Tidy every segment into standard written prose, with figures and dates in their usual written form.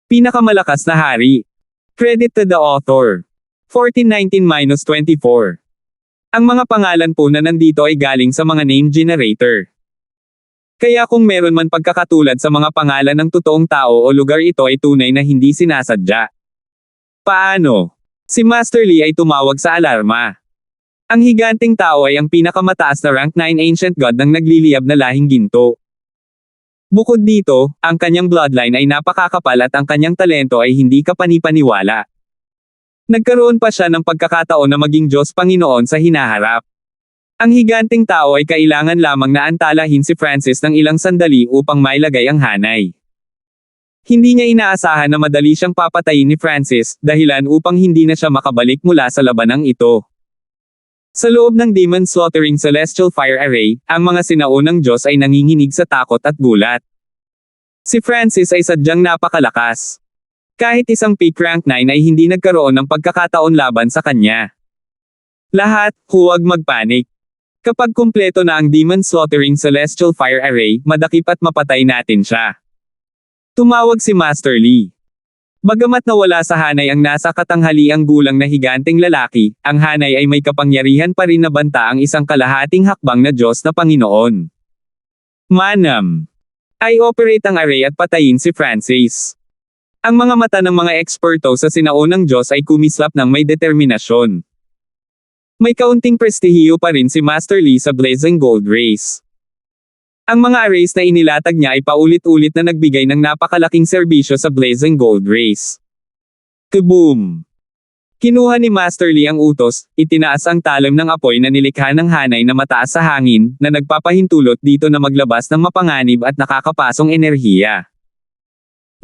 Pinakamalakas na hari. Credit to the author. 1419-24. Ang mga pangalan po na nandito ay galing sa mga name generator. Kaya kung meron man pagkakatulad sa mga pangalan ng totoong tao o lugar, ito ay tunay na hindi sinasadya. Paano? Si Master Li ay tumawag sa alarma. Ang higanting tao ay ang pinakamataas na rank 9 ancient god ng nagliliyab na lahing ginto. Bukod dito, ang kanyang bloodline ay napakakapal at ang kanyang talento ay hindi kapanipaniwala. Nagkaroon pa siya ng pagkakataon na maging Diyos Panginoon sa hinaharap. Ang higanting tao ay kailangan lamang na antalahin si Francis ng ilang sandali upang mailagay ang hanay. Hindi niya inaasahan na madali siyang papatayin ni Francis, dahilan upang hindi na siya makabalik mula sa labanang ito. Sa loob ng Demon Slaughtering Celestial Fire Array, ang mga sinaunang Diyos ay nanginginig sa takot at gulat. Si Francis ay sadyang napakalakas. Kahit isang peak rank 9 ay hindi nagkaroon ng pagkakataon laban sa kanya. Lahat, huwag magpanik. Kapag kumpleto na ang Demon Slaughtering Celestial Fire Array, madakip at mapatay natin siya. Tumawag si Master Li. Bagamat nawala sa hanay ang nasa katanghaliang gulang na higanteng lalaki, ang hanay ay may kapangyarihan pa rin na banta ang isang kalahating hakbang na Diyos na Panginoon. Manam. Ay operate ang array at patayin si Francis. Ang mga mata ng mga eksperto sa sinaunang Diyos ay kumislap ng may determinasyon. May kaunting prestihiyo pa rin si Master Li sa Blazing Gold Race. Ang mga arrays na inilatag niya ay paulit-ulit na nagbigay ng napakalaking serbisyo sa Blazing Gold Race. Kaboom! Kinuha ni Master Li ang utos, itinaas ang talim ng apoy na nilikha ng hanay na mataas sa hangin, na nagpapahintulot dito na maglabas ng mapanganib at nakakapasong enerhiya.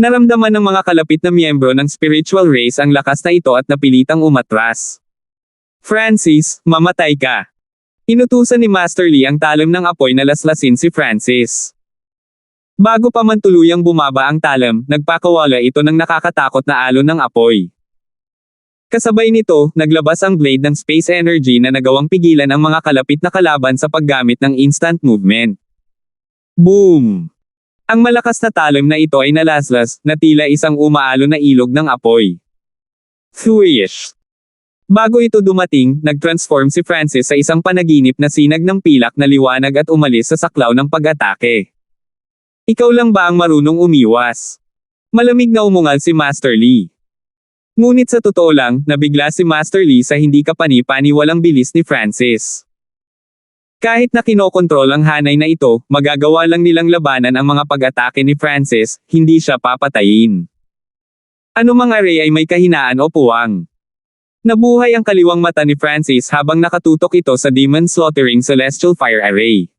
Naramdaman ng mga kalapit na miyembro ng spiritual race ang lakas na ito at napilitang umatras. Francis, mamatay ka. Inutusan ni Master Li ang talim ng apoy na laslasin si Francis. Bago pa man tuluyang bumaba ang talim, nagpakawala ito ng nakakatakot na alon ng apoy. Kasabay nito, naglabas ang blade ng space energy na nagawang pigilan ang mga kalapit na kalaban sa paggamit ng instant movement. Boom! Ang malakas na talim na ito ay nalaslas, na tila isang umaalon na ilog ng apoy. Swish! Bago ito dumating, nag-transform si Francis sa isang panaginip na sinag ng pilak na liwanag at umalis sa saklaw ng pag-atake. Ikaw lang ba ang marunong umiwas? Malamig na umungal si Master Li. Ngunit sa totoo lang, nabigla si Master Li sa hindi kapani-paniwalang bilis ni Francis. Kahit na kinokontrol ang hanay na ito, magagawa lang nilang labanan ang mga pag-atake ni Francis, hindi siya papatayin. Anumang array ay may kahinaan o puwang. Nabuhay ang kaliwang mata ni Francis habang nakatutok ito sa Demon Slaughtering Celestial Fire Array.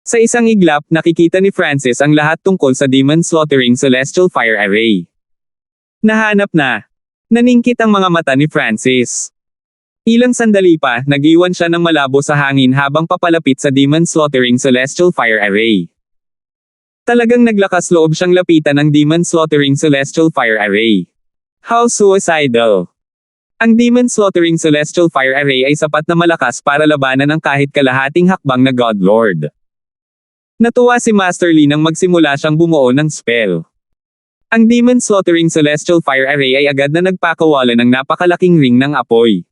Sa isang iglap, nakikita ni Francis ang lahat tungkol sa Demon Slaughtering Celestial Fire Array. Nahanap na. Naningkit ang mga mata ni Francis. Ilang sandali pa, nag-iwan siya ng malabo sa hangin habang papalapit sa Demon Slaughtering Celestial Fire Array. Talagang naglakas loob siyang lapitan ng Demon Slaughtering Celestial Fire Array. How suicidal! Ang Demon Slaughtering Celestial Fire Array ay sapat na malakas para labanan ang kahit kalahating hakbang na God Lord. Natuwa si Master Li nang magsimula siyang bumuo ng spell. Ang Demon Slaughtering Celestial Fire Array ay agad na nagpakawala ng napakalaking ring ng apoy.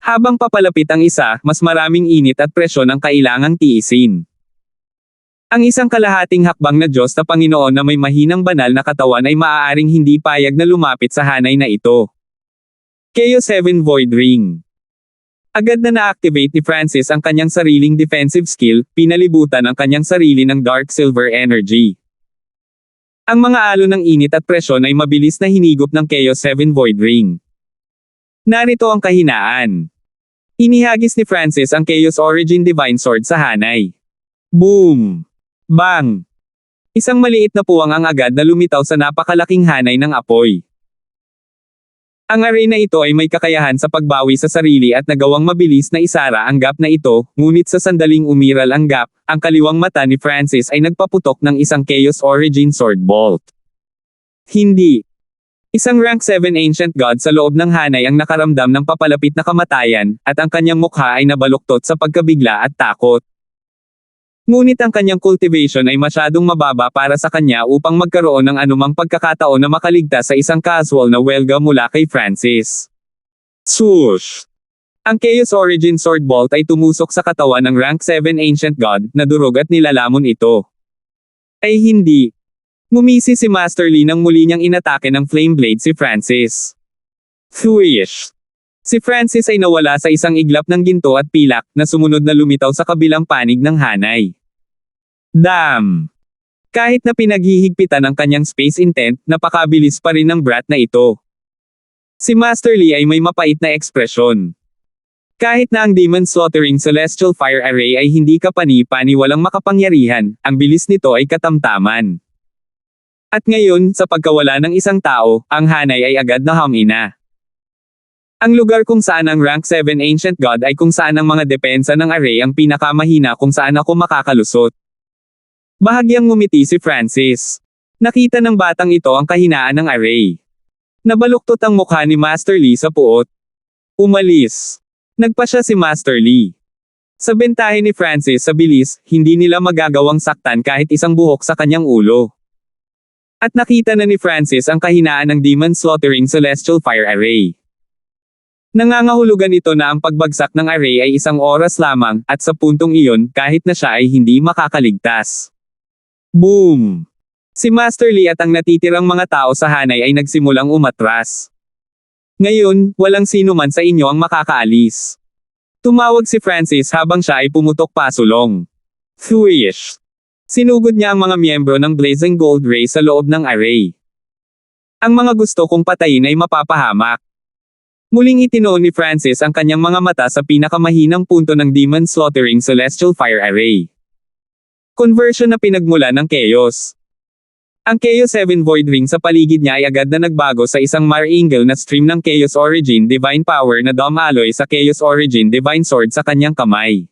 Habang papalapit ang isa, mas maraming init at presyon ang kailangang tiisin. Ang isang kalahating hakbang na Diyos na Panginoon na may mahinang banal na katawan ay maaaring hindi payag na lumapit sa hanay na ito. Chaos 7 Void Ring. Agad na na-activate ni Francis ang kanyang sariling defensive skill, pinalibutan ang kanyang sarili ng Dark Silver Energy. Ang mga alon ng init at presyon ay mabilis na hinigop ng Chaos 7 Void Ring. Narito ang kahinaan. Inihagis ni Francis ang Chaos Origin Divine Sword sa hanay. Boom! Bang! Isang maliit na puwang ang agad na lumitaw sa napakalaking hanay ng apoy. Ang array na ito ay may kakayahan sa pagbawi sa sarili at nagawang mabilis na isara ang gap na ito, ngunit sa sandaling umiral ang gap, ang kaliwang mata ni Francis ay nagpaputok ng isang Chaos Origin Sword Bolt. Hindi. Isang rank 7 ancient god sa loob ng hanay ang nakaramdam ng papalapit na kamatayan, at ang kanyang mukha ay nabaluktot sa pagkabigla at takot. Ngunit ang kanyang cultivation ay masyadong mababa para sa kanya upang magkaroon ng anumang pagkakataon na makaligtas sa isang casual na welga mula kay Francis. Swoosh! Ang Chaos Origin Sword Bolt ay tumusok sa katawan ng Rank 7 Ancient God, na durog at nilalamon ito. Ay hindi. Ngumisi si Master Li nang muli niyang inatake ng Flame Blade si Francis. Thwish! Si Francis ay nawala sa isang iglap ng ginto at pilak, na sumunod na lumitaw sa kabilang panig ng hanay. Damn! Kahit na pinaghihigpitan ang kanyang space intent, napakabilis pa rin ng brat na ito. Si Master Li ay may mapait na ekspresyon. Kahit na ang Demon Slaughtering Celestial Fire Array ay hindi kapani-pani walang makapangyarihan, ang bilis nito ay katamtaman. At ngayon, sa pagkawala ng isang tao, ang hanay ay agad na hamina. Ang lugar kung saan ang Rank 7 Ancient God ay kung saan ang mga depensa ng array ang pinakamahina kung saan ako makakalusot. Bahagyang ngumiti si Francis. Nakita ng batang ito ang kahinaan ng array. Nabaluktot ang mukha ni Master Li sa puot. Umalis. Nagpa siya si Master Li. Sa bentahe ni Francis sa bilis, hindi nila magagawang saktan kahit isang buhok sa kanyang ulo. At nakita na ni Francis ang kahinaan ng Demon Slaughtering Celestial Fire Array. Nangangahulugan ito na ang pagbagsak ng array ay isang oras lamang, at sa puntong iyon, kahit na siya ay hindi makakaligtas. Boom! Si Master Li at ang natitirang mga tao sa hanay ay nagsimulang umatras. Ngayon, walang sino man sa inyo ang makakaalis. Tumawag si Francis habang siya ay pumutok pasulong. Thwish! Sinugod niya ang mga miyembro ng Blazing Gold Ray sa loob ng array. Ang mga gusto kong patayin ay mapapahamak. Muling itinoon ni Francis ang kanyang mga mata sa pinakamahinang punto ng Demon Slaughtering Celestial Fire Array. Conversion na pinagmula ng Chaos. Ang Chaos 7 Void Ring sa paligid niya ay agad na nagbago sa isang Mar-Angel na stream ng Chaos Origin Divine Power na dumaloy sa Chaos Origin Divine Sword sa kanyang kamay.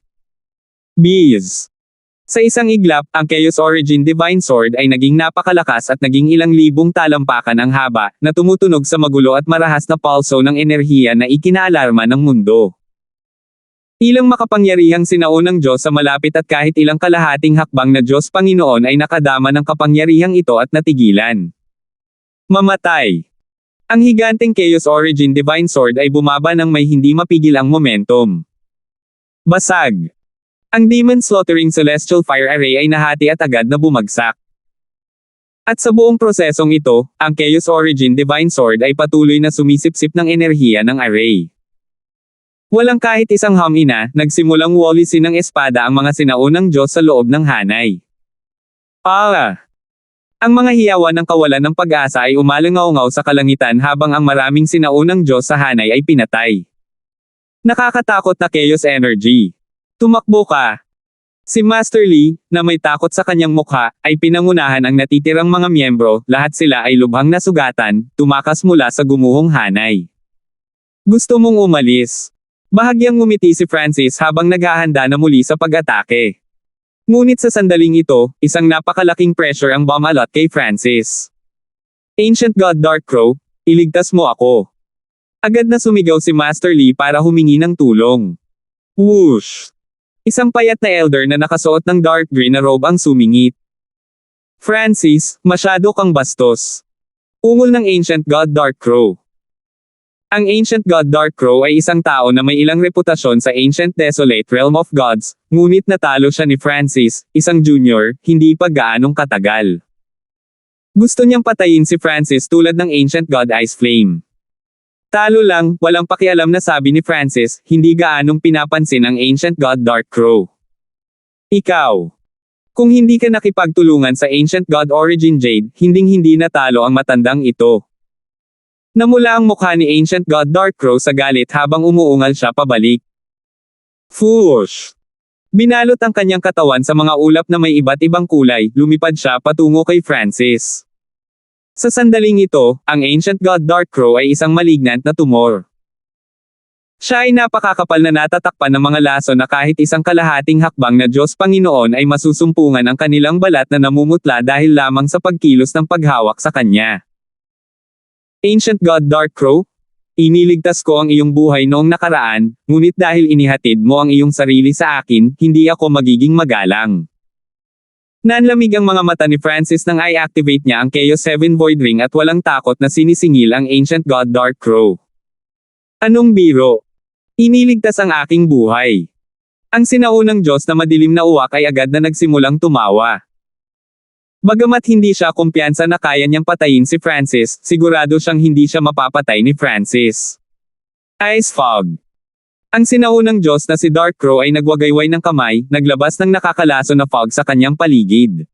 Bees! Sa isang iglap, ang Chaos Origin Divine Sword ay naging napakalakas at naging ilang libong talampakan ang haba, na tumutunog sa magulo at marahas na pulso ng enerhiya na ikinaalarma ng mundo. Ilang makapangyarihang sinaunang Diyos sa malapit at kahit ilang kalahating hakbang na Diyos Panginoon ay nakadama ng kapangyarihang ito at natigilan. Mamatay! Ang higanteng Chaos Origin Divine Sword ay bumaba nang may hindi mapigil ang momentum. Basag! Ang Demon Slaughtering Celestial Fire Array ay nahati at agad na bumagsak. At sa buong prosesong ito, ang Chaos Origin Divine Sword ay patuloy na sumisipsip ng enerhiya ng array. Walang kahit isang hamina, nagsimulang walisin ng espada ang mga sinaunang Diyos sa loob ng hanay. Ang mga hiyawan ng kawalan ng pag-asa ay umalangaw-ngaw sa kalangitan habang ang maraming sinaunang Diyos sa hanay ay pinatay. Nakakatakot na Chaos Energy. Tumakbo ka! Si Master Li, na may takot sa kanyang mukha, ay pinangunahan ang natitirang mga miyembro, lahat sila ay lubhang nasugatan, tumakas mula sa gumuhong hanay. Gusto mong umalis? Bahagyang ngumiti si Francis habang naghahanda na muli sa pag-atake. Ngunit sa sandaling ito, isang napakalaking pressure ang bumalot kay Francis. Ancient God Dark Crow, iligtas mo ako. Agad na sumigaw si Master Li para humingi ng tulong. Whoosh! Isang payat na elder na nakasuot ng dark green na robe ang sumingit. Francis, masyado kang bastos. Ungol ng Ancient God Dark Crow. Ang Ancient God Dark Crow ay isang tao na may ilang reputasyon sa Ancient Desolate Realm of Gods, ngunit natalo siya ni Francis, isang junior, hindi pa gaanong katagal. Gusto niyang patayin si Francis tulad ng Ancient God Ice Flame. Talo lang, walang pakialam na sabi ni Francis, hindi gaanong pinapansin ang Ancient God Dark Crow. Ikaw. Kung hindi ka nakipagtulungan sa Ancient God Origin Jade, hinding-hindi natalo ang matandang ito. Namula ang mukha ni Ancient God Dark Crow sa galit habang umuungal siya pabalik. Foosh! Binalot ang kanyang katawan sa mga ulap na may iba't ibang kulay, lumipad siya patungo kay Francis. Sa sandaling ito, ang Ancient God Dark Crow ay isang malignant na tumor. Siya ay napakakapal na natatakpan ng mga laso na kahit isang kalahating hakbang na Diyos Panginoon ay masusumpungan ang kanilang balat na namumutla dahil lamang sa pagkilos ng paghawak sa kanya. Ancient God Dark Crow, iniligtas ko ang iyong buhay noong nakaraan, ngunit dahil inihatid mo ang iyong sarili sa akin, hindi ako magiging magalang. Nanlamig ang mga mata ni Francis nang i-activate niya ang Chaos 7 Void Ring at walang takot na sinisingil ang Ancient God Dark Crow. Anong biro? Iniligtas ang aking buhay. Ang sinaunang Diyos na madilim na uwak ay agad na nagsimulang tumawa. Bagamat hindi siya kumpiyansa na kaya niyang patayin si Francis, sigurado siyang hindi siya mapapatay ni Francis. Ice Fog. Ang sinaunang Diyos na si Dark Crow ay nagwagayway ng kamay, naglabas ng nakakalaso na fog sa kanyang paligid.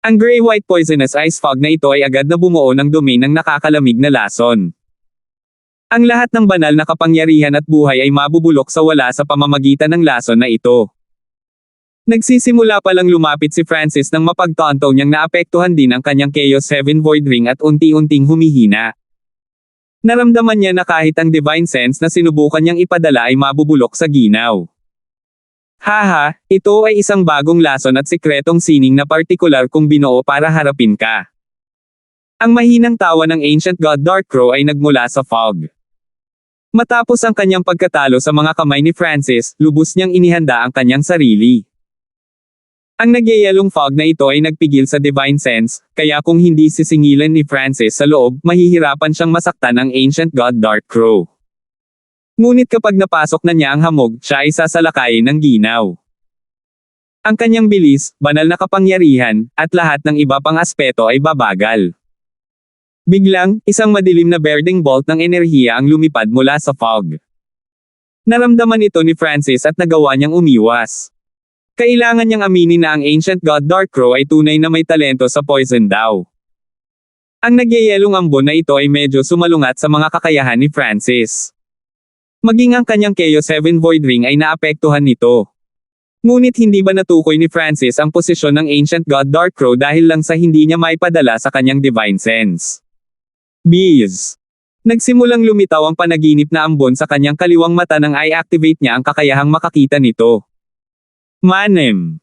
Ang gray-white poisonous ice fog na ito ay agad na bumuo ng domain ng nakakalamig na lason. Ang lahat ng banal na kapangyarihan at buhay ay mabubulok sa wala sa pamamagitan ng lason na ito. Nagsisimula pa lang lumapit si Francis nang mapagtanto niyang naapektuhan din ang kanyang Chaos 7 Void Ring at unti-unting humihina. Naramdaman niya na kahit ang divine sense na sinubukan niyang ipadala ay mabubulok sa ginaw. Haha, ito ay isang bagong lason at sikretong sining na partikular kung binuo para harapin ka. Ang mahinang tawa ng Ancient God Dark Crow ay nagmula sa fog. Matapos ang kanyang pagkatalo sa mga kamay ni Francis, lubos niyang inihanda ang kanyang sarili. Ang nagyayalong fog na ito ay nagpigil sa divine sense, kaya kung hindi sisingilan ni Francis sa loob, mahihirapan siyang masaktan ang Ancient God Dark Crow. Ngunit kapag napasok na niya ang hamog, siya ay sasalakayin ng ginaw. Ang kanyang bilis, banal na kapangyarihan, at lahat ng iba pang aspeto ay babagal. Biglang, isang madilim na berdeng bolt ng enerhiya ang lumipad mula sa fog. Naramdaman ito ni Francis at nagawa niyang umiwas. Kailangan niyang aminin na ang Ancient God Dark Crow ay tunay na may talento sa poison daw. Ang nagyayelong ambon na ito ay medyo sumalungat sa mga kakayahan ni Francis. Maging ang kanyang Chaos 7 Void Ring ay naapektuhan nito. Ngunit hindi ba natukoy ni Francis ang posisyon ng Ancient God Dark Crow dahil lang sa hindi niya maipadala sa kanyang divine sense? Bees. Nagsimulang lumitaw ang panaginip na ambon sa kanyang kaliwang mata nang i-activate niya ang kakayahang makakita nito. Manem.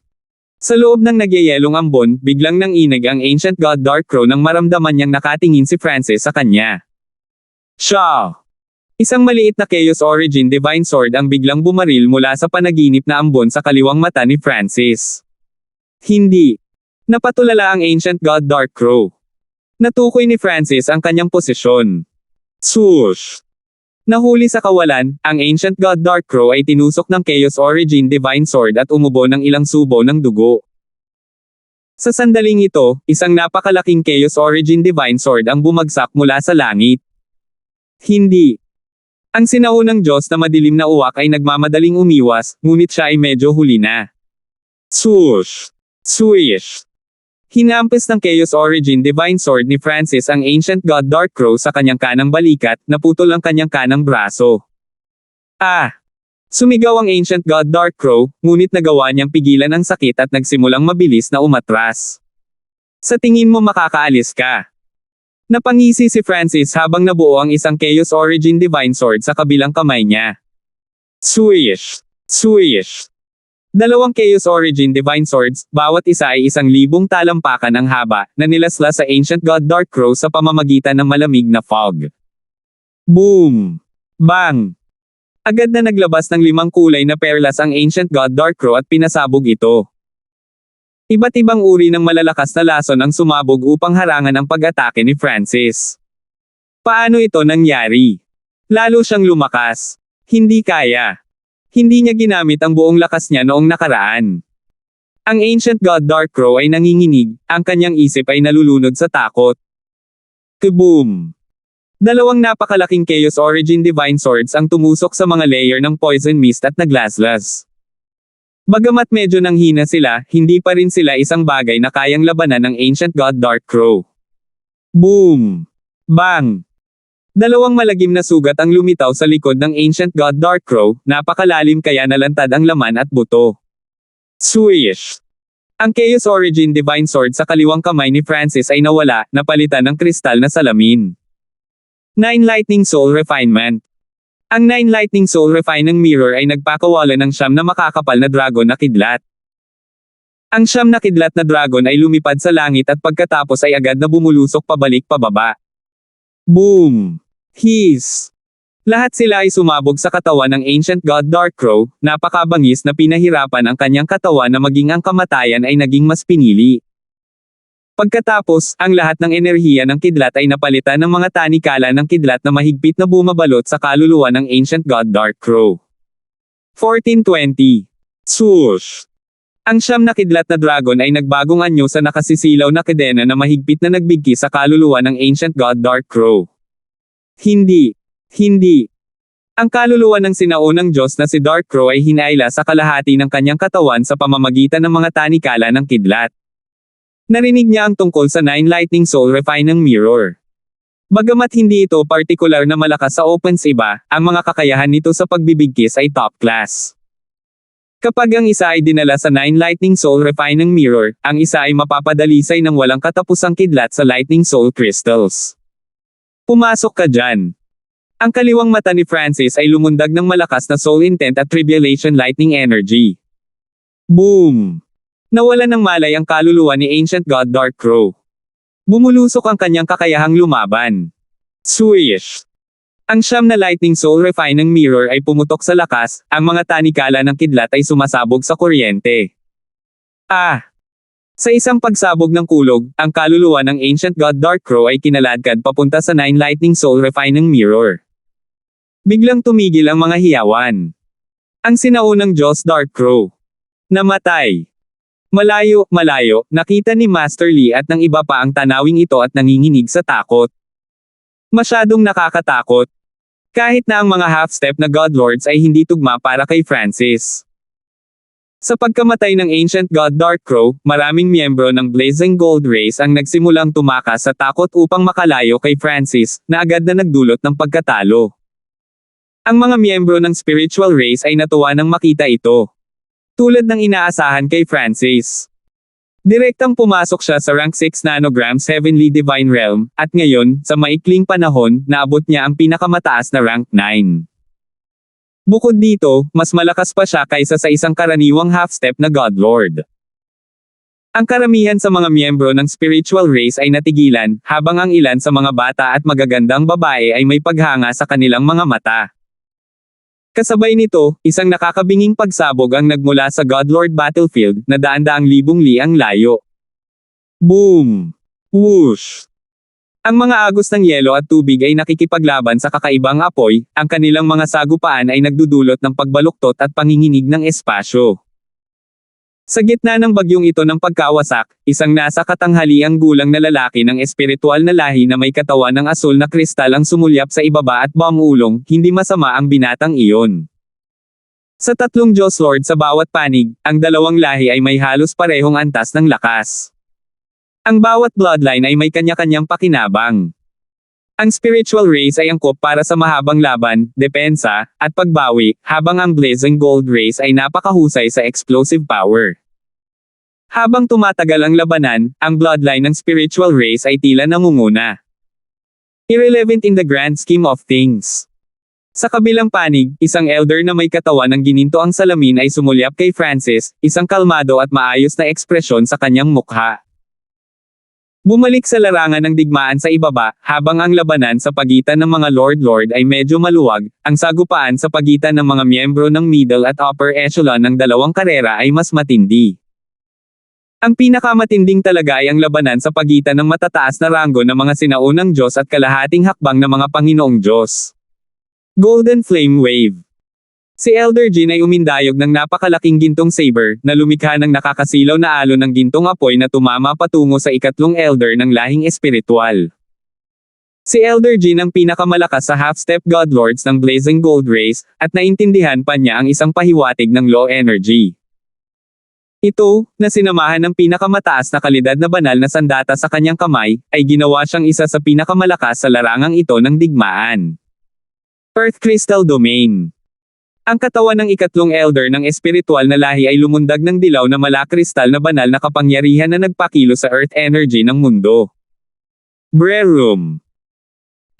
Sa loob ng nagyayelong ambon, biglang nanginig ang Ancient God Dark Crow nang maramdaman niyang nakatingin si Francis sa kanya. Siya! Isang maliit na Chaos Origin Divine Sword ang biglang bumaril mula sa panaginip na ambon sa kaliwang mata ni Francis. Hindi. Napatulala ang Ancient God Dark Crow. Natukoy ni Francis ang kanyang posisyon. Swoosh! Nahuli sa kawalan, ang Ancient God Dark Crow ay tinusok ng Chaos Origin Divine Sword at umubo ng ilang subo ng dugo. Sa sandaling ito, isang napakalaking Chaos Origin Divine Sword ang bumagsak mula sa langit. Hindi. Ang sinaunang Diyos na madilim na uwak ay nagmamadaling umiwas, ngunit siya ay medyo huli na. Swoosh! Swish! Hinampas ng Chaos Origin Divine Sword ni Francis ang Ancient God Dark Crow sa kanyang kanang balikat, naputol ang kanyang kanang braso. Sumigaw ang Ancient God Dark Crow, ngunit nagawa niyang pigilan ang sakit at nagsimulang mabilis na umatras. Sa tingin mo makakaalis ka? Napangisi si Francis habang nabuo ang isang Chaos Origin Divine Sword sa kabilang kamay niya. Swish! Swish! Dalawang Chaos Origin Divine Swords, bawat isa ay 1,000 talampakan ang haba, na nilasla sa Ancient God Dark Crow sa pamamagitan ng malamig na fog. Boom! Bang! Agad na naglabas ng 5 kulay na perlas ang Ancient God Dark Crow at pinasabog ito. Iba't ibang uri ng malalakas na lason ang sumabog upang harangan ang pag-atake ni Francis. Paano ito nangyari? Lalo siyang lumakas. Hindi kaya. Hindi niya ginamit ang buong lakas niya noong nakaraan. Ang Ancient God Dark Crow ay nanginginig, ang kanyang isip ay nalulunod sa takot. Kaboom! Dalawang napakalaking Chaos Origin Divine Swords ang tumusok sa mga layer ng Poison Mist at naglaslas. Bagamat medyo nanghina sila, hindi pa rin sila isang bagay na kayang labanan ng Ancient God Dark Crow. Boom! Bang! Dalawang malagim na sugat ang lumitaw sa likod ng Ancient God Dark Crow, napakalalim kaya nalantad ang laman at buto. Swish! Ang Chaos Origin Divine Sword sa kaliwang kamay ni Francis ay nawala, napalitan ng kristal na salamin. 9 Lightning Soul Refinement. Ang 9 Lightning Soul Refining Mirror ay nagpakawalan ng 9 na makakapal na dragon na kidlat. Ang 9 na kidlat na dragon ay lumipad sa langit at pagkatapos ay agad na bumulusok pabalik pababa. Boom! Hiss! Lahat sila ay sumabog sa katawan ng Ancient God Darkcrow, napakabangis na pinahirapan ang kanyang katawan na maging ang kamatayan ay naging mas pinili. Pagkatapos, ang lahat ng enerhiya ng kidlat ay napalitan ng mga tanikala ng kidlat na mahigpit na bumabalot sa kaluluwa ng Ancient God Darkcrow. 1420. Swoosh! Ang siyam na kidlat na dragon ay nagbagong anyo sa nakasisilaw na kadena na mahigpit na nagbigki sa kaluluwa ng Ancient God Darkcrow. Hindi. Ang kaluluwa ng sinaunang Diyos na si Darkcrow ay hinaila sa kalahati ng kanyang katawan sa pamamagitan ng mga tanikala ng kidlat. Narinig niya ang tungkol sa 9 Lightning Soul Refining Mirror. Bagamat hindi ito partikular na malakas sa opens iba, ang mga kakayahan nito sa pagbibigkis ay top class. Kapag ang isa ay dinala sa 9 Lightning Soul Refining Mirror, ang isa ay mapapadalisay ng walang katapusang kidlat sa Lightning Soul Crystals. Pumasok ka dyan. Ang kaliwang mata ni Francis ay lumundag ng malakas na soul intent at tribulation lightning energy. Boom! Nawala ng malay ang kaluluwa ni Ancient God Darkcrow. Bumulusok ang kanyang kakayahang lumaban. Swish! Ang siyam na Lightning Soul Refining Mirror ay pumutok sa lakas, ang mga tanikala ng kidlat ay sumasabog sa kuryente. Sa isang pagsabog ng kulog, ang kaluluwa ng Ancient God Darkcrow ay kinaladkad papunta sa 9 Lightning Soul Refining Mirror. Biglang tumigil ang mga hiyawan. Ang sinaunang Diyos Darkcrow. Namatay. Malayo, nakita ni Master Lee at ng iba pa ang tanawing ito at nanginginig sa takot. Masyadong nakakatakot. Kahit na ang mga half-step na Godlords ay hindi tugma para kay Francis. Sa pagkamatay ng Ancient God Darkcrow, maraming miyembro ng Blazing Gold Race ang nagsimulang tumakas sa takot upang makalayo kay Francis, na agad na nagdulot ng pagkatalo. Ang mga miyembro ng Spiritual Race ay natuwa nang makita ito. Tulad ng inaasahan kay Francis. Direktang pumasok siya sa rank 6 nanograms Heavenly Divine Realm, at ngayon, sa maikling panahon, naabot niya ang pinakamataas na rank 9. Bukod dito, mas malakas pa siya kaysa sa isang karaniwang half-step na Godlord. Ang karamihan sa mga miyembro ng Spiritual Race ay natigilan, habang ang ilan sa mga bata at magagandang babae ay may paghanga sa kanilang mga mata. Kasabay nito, isang nakakabinging pagsabog ang nagmula sa Godlord Battlefield, na daan-daang libong li ang layo. Boom! Whoosh! Ang mga agos ng yelo at tubig ay nakikipaglaban sa kakaibang apoy, ang kanilang mga sagupaan ay nagdudulot ng pagbaluktot at panginginig ng espasyo. Sa gitna ng bagyong ito ng pagkawasak, isang nasa katanghaliang gulang na lalaki ng espiritual na lahi na may katawan ng asul na kristal ang sumulyap sa ibaba at bumulong, hindi masama ang binatang iyon. Sa tatlong Diyos Lord sa bawat panig, ang dalawang lahi ay may halos parehong antas ng lakas. Ang bawat bloodline ay may kanya-kanyang pakinabang. Ang Spiritual Race ay angkop para sa mahabang laban, depensa, at pagbawi, habang ang Blazing Gold Race ay napakahusay sa explosive power. Habang tumatagal ang labanan, ang bloodline ng Spiritual Race ay tila nangunguna. Irrelevant in the grand scheme of things. Sa kabilang panig, isang elder na may katawan ng gininto ang salamin ay sumulyap kay Francis, isang kalmado at maayos na ekspresyon sa kanyang mukha. Bumalik sa larangan ng digmaan sa ibaba, habang ang labanan sa pagitan ng mga Lord ay medyo maluwag, ang sagupaan sa pagitan ng mga miyembro ng middle at upper echelon ng dalawang karera ay mas matindi. Ang pinakamatinding talaga ay ang labanan sa pagitan ng matataas na ranggo ng mga sinaunang Diyos at kalahating hakbang ng mga Panginoong Diyos. Golden Flame Wave. Si Elder Jin ay umindayog ng napakalaking gintong saber, na lumikha ng nakakasilaw na alon ng gintong apoy na tumama patungo sa ikatlong elder ng lahing espiritual. Si Elder Jin ang pinakamalakas sa half-step Godlords ng Blazing Gold Race, at naintindihan pa niya ang isang pahiwatig ng law energy. Ito, na sinamahan ng pinakamataas na kalidad na banal na sandata sa kanyang kamay, ay ginawa siyang isa sa pinakamalakas sa larangang ito ng digmaan. Earth Crystal Domain. Ang katawan ng ikatlong elder ng espiritual na lahi ay lumundag ng dilaw na malakristal na banal na kapangyarihan na nagpakilo sa earth energy ng mundo. Brerum.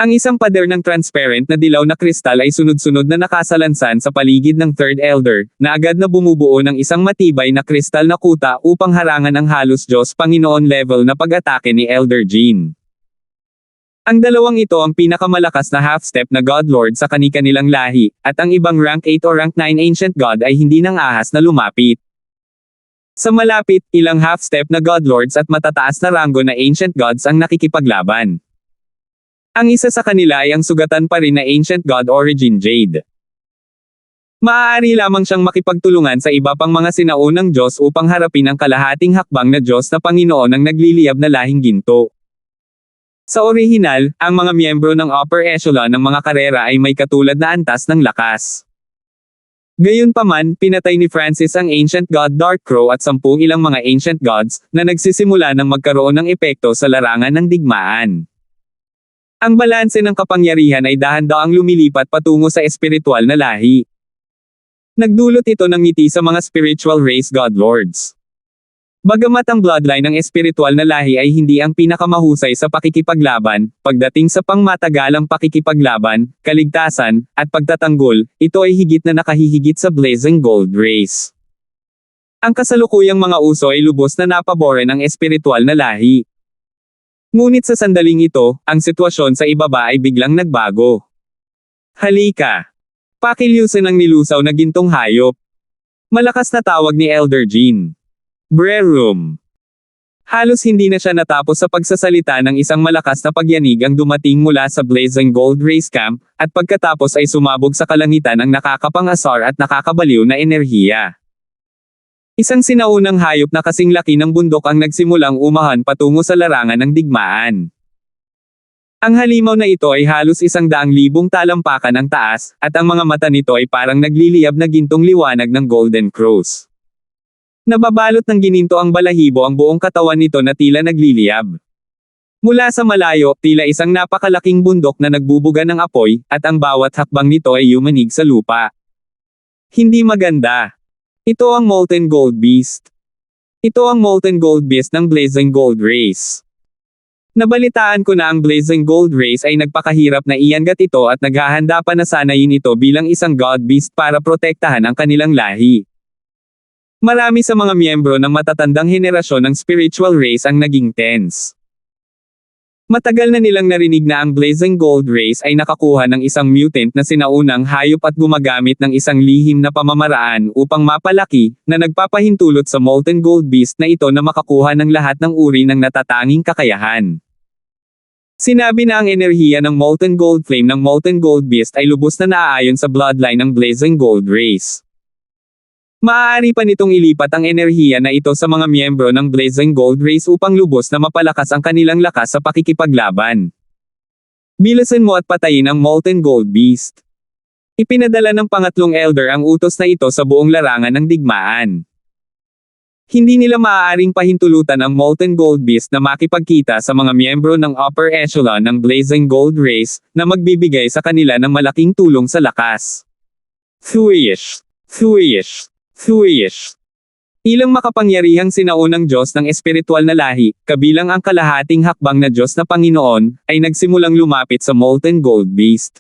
Ang isang pader ng transparent na dilaw na kristal ay sunod-sunod na nakasalansan sa paligid ng third elder, na agad na bumubuo ng isang matibay na kristal na kuta upang harangan ang halos Diyos Panginoon level na pag-atake ni Elder Jin. Ang dalawang ito ang pinakamalakas na half-step na God Lord sa kani-kanilang lahi, at ang ibang rank 8 o rank 9 Ancient God ay hindi nang ahas na lumapit. Sa malapit, ilang half-step na God Lords at matataas na ranggo na Ancient Gods ang nakikipaglaban. Ang isa sa kanila ay ang sugatan pa rin na Ancient God Origin Jade. Maaari lamang siyang makipagtulungan sa iba pang mga sinaunang Diyos upang harapin ang kalahating hakbang na Diyos na Panginoon ng nagliliyab na lahing ginto. Sa orihinal, ang mga miyembro ng upper echelon ng mga karera ay may katulad na antas ng lakas. Gayunpaman, pinatay ni Francis ang Ancient God Darkcrow at 10 ilang mga Ancient Gods, na nagsisimula ng magkaroon ng epekto sa larangan ng digmaan. Ang balanse ng kapangyarihan ay dahan-daang lumilipat patungo sa espiritual na lahi. Nagdulot ito ng ngiti sa mga spiritual race God Lords. Bagamat ang bloodline ng espiritual na lahi ay hindi ang pinakamahusay sa pakikipaglaban, pagdating sa pangmatagalang pakikipaglaban, kaligtasan, at pagtatanggol, ito ay higit na nakahihigit sa Blazing Gold Race. Ang kasalukuyang mga uso ay lubos na napabore ng espiritual na lahi. Ngunit sa sandaling ito, ang sitwasyon sa ibaba ay biglang nagbago. Halika! Pakilyusin ang nilusaw na gintong hayop. Malakas na tawag ni Elder Jean. Brerum. Halos hindi na siya natapos sa pagsasalita ng isang malakas na pagyanig ang dumating mula sa Blazing Gold Race Camp, at pagkatapos ay sumabog sa kalangitan ang nakakapangasar at nakakabaliw na enerhiya. Isang sinaunang hayop na kasing laki ng bundok ang nagsimulang umahan patungo sa larangan ng digmaan. Ang halimaw na ito ay halos 100,000 talampakan ang taas, at ang mga mata nito ay parang nagliliyab na gintong liwanag ng Golden Cross. Nababalot ng gininto ang balahibo ang buong katawan nito na tila nagliliyab. Mula sa malayo, tila isang napakalaking bundok na nagbubuga ng apoy, at ang bawat hakbang nito ay yumanig sa lupa. Hindi maganda. Ito ang Molten Gold Beast. Ito ang Molten Gold Beast ng Blazing Gold Race. Nabalitaan ko na ang Blazing Gold Race ay nagpakahirap na iangat ito at naghahanda pa na sanayin ito bilang isang God Beast para protektahan ang kanilang lahi. Marami sa mga miyembro ng matatandang henerasyon ng spiritual race ang naging tense. Matagal na nilang narinig na ang Blazing Gold Race ay nakakuha ng isang mutant na sinaunang hayop at gumagamit ng isang lihim na pamamaraan upang mapalaki, na nagpapahintulot sa Molten Gold Beast na ito na makakuha ng lahat ng uri ng natatanging kakayahan. Sinabi na ang enerhiya ng Molten Gold Flame ng Molten Gold Beast ay lubos na naaayon sa bloodline ng Blazing Gold Race. Maaari pa nitong ilipat ang enerhiya na ito sa mga miyembro ng Blazing Gold Race upang lubos na mapalakas ang kanilang lakas sa pakikipaglaban. Bilasan mo at patayin ang Molten Gold Beast. Ipinadala ng pangatlong elder ang utos na ito sa buong larangan ng digmaan. Hindi nila maaaring pahintulutan ang Molten Gold Beast na makipagkita sa mga miyembro ng upper echelon ng Blazing Gold Race, na magbibigay sa kanila ng malaking tulong sa lakas. Thuish. Ilang makapangyarihang sinaunang Diyos ng espiritual na lahi, kabilang ang kalahating hakbang na Diyos na Panginoon, ay nagsimulang lumapit sa Molten Gold Beast.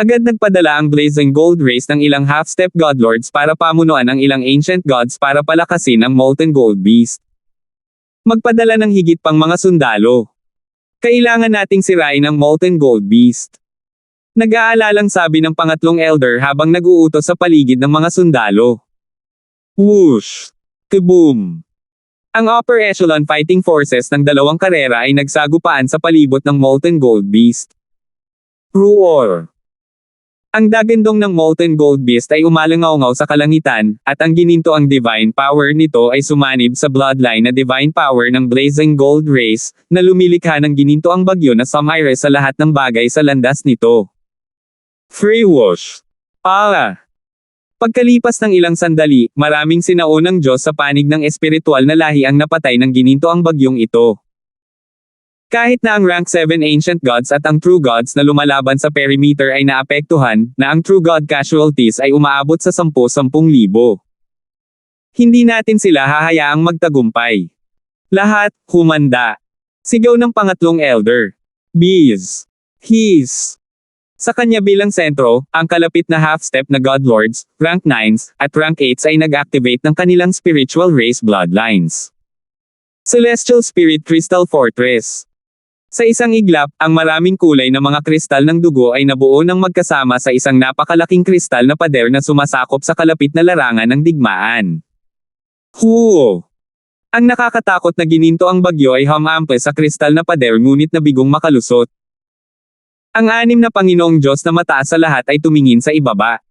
Agad nagpadala ang Blazing Gold Race ng ilang half-step Godlords para pamunuan ang ilang Ancient Gods para palakasin ang Molten Gold Beast. Magpadala ng higit pang mga sundalo. Kailangan nating sirain ang Molten Gold Beast. Nag-aalalang sabi ng pangatlong elder habang nag-uutos sa paligid ng mga sundalo. Whoosh! Kaboom! Ang upper echelon fighting forces ng dalawang karera ay nagsagupaan sa palibot ng Molten Gold Beast. Roar! Ang dagandong ng Molten Gold Beast ay umalangaw-ngaw sa kalangitan, at ang gininto ang divine power nito ay sumanib sa bloodline na divine power ng Blazing Gold Race, na lumilikha ng gininto ang bagyo na sumire sa lahat ng bagay sa landas nito. Free wash. Pagkalipas ng ilang sandali, maraming sinaunang Diyos sa panig ng espiritual na lahi ang napatay ng gininto ang bagyong ito. Kahit na ang rank 7 Ancient Gods at ang True Gods na lumalaban sa perimeter ay naapektuhan, na ang True God casualties ay umaabot sa 10,000. Hindi natin sila hahayaang magtagumpay. Lahat, humanda. Sigaw ng pangatlong elder. Bees. He's. Sa kanya bilang sentro, ang kalapit na half-step na Godlords, rank 9s, at rank 8s ay nag-activate ng kanilang spiritual race bloodlines. Celestial Spirit Crystal Fortress. Sa isang iglap, ang maraming kulay na mga kristal ng dugo ay nabuo ng magkasama sa isang napakalaking kristal na pader na sumasakop sa kalapit na larangan ng digmaan. Huo! Ang nakakatakot na gininto ang bagyo ay humampa sa kristal na pader ngunit nabigong makalusot. Ang anim na Panginoong Diyos na mataas sa lahat ay tumingin sa ibaba.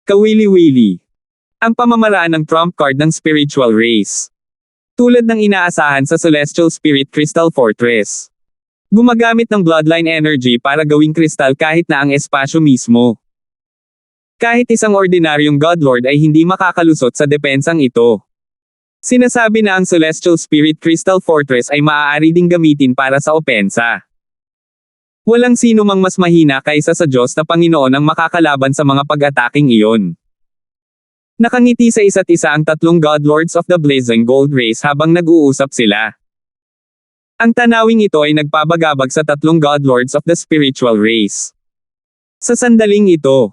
Kawili-wili. Ang pamamaraan ng trump card ng spiritual race. Tulad ng inaasahan sa Celestial Spirit Crystal Fortress. Gumagamit ng bloodline energy para gawing kristal kahit na ang espasyo mismo. Kahit isang ordinaryong Godlord ay hindi makakalusot sa depensang ito. Sinasabi na ang Celestial Spirit Crystal Fortress ay maaari ding gamitin para sa opensa. Walang sino mang mas mahina kaysa sa Diyos na Panginoon ang makakalaban sa mga pag-ataking iyon. Nakangiti sa isa't isa ang tatlong Godlords of the Blazing Gold Race habang nag-uusap sila. Ang tanawing ito ay nagpabagabag sa tatlong Godlords of the Spiritual Race. Sa sandaling ito,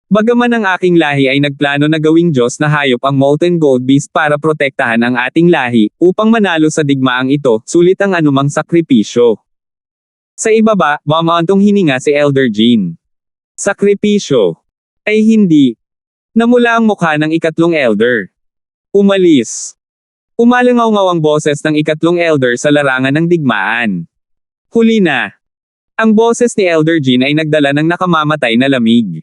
bagaman ang aking lahi ay nagplano na gawing Diyos na hayop ang Molten Gold Beast para protektahan ang ating lahi, upang manalo sa digmaang ito, sulit ang anumang sakripisyo. Sa ibaba, bumaantong hininga si Elder Jean. Sakripisyo. Ay hindi. Namula ang mukha ng ikatlong Elder. Umalis. Umalangaw-ngaw ang boses ng ikatlong Elder sa larangan ng digmaan. Huli na. Ang boses ni Elder Jean ay nagdala ng nakamamatay na lamig.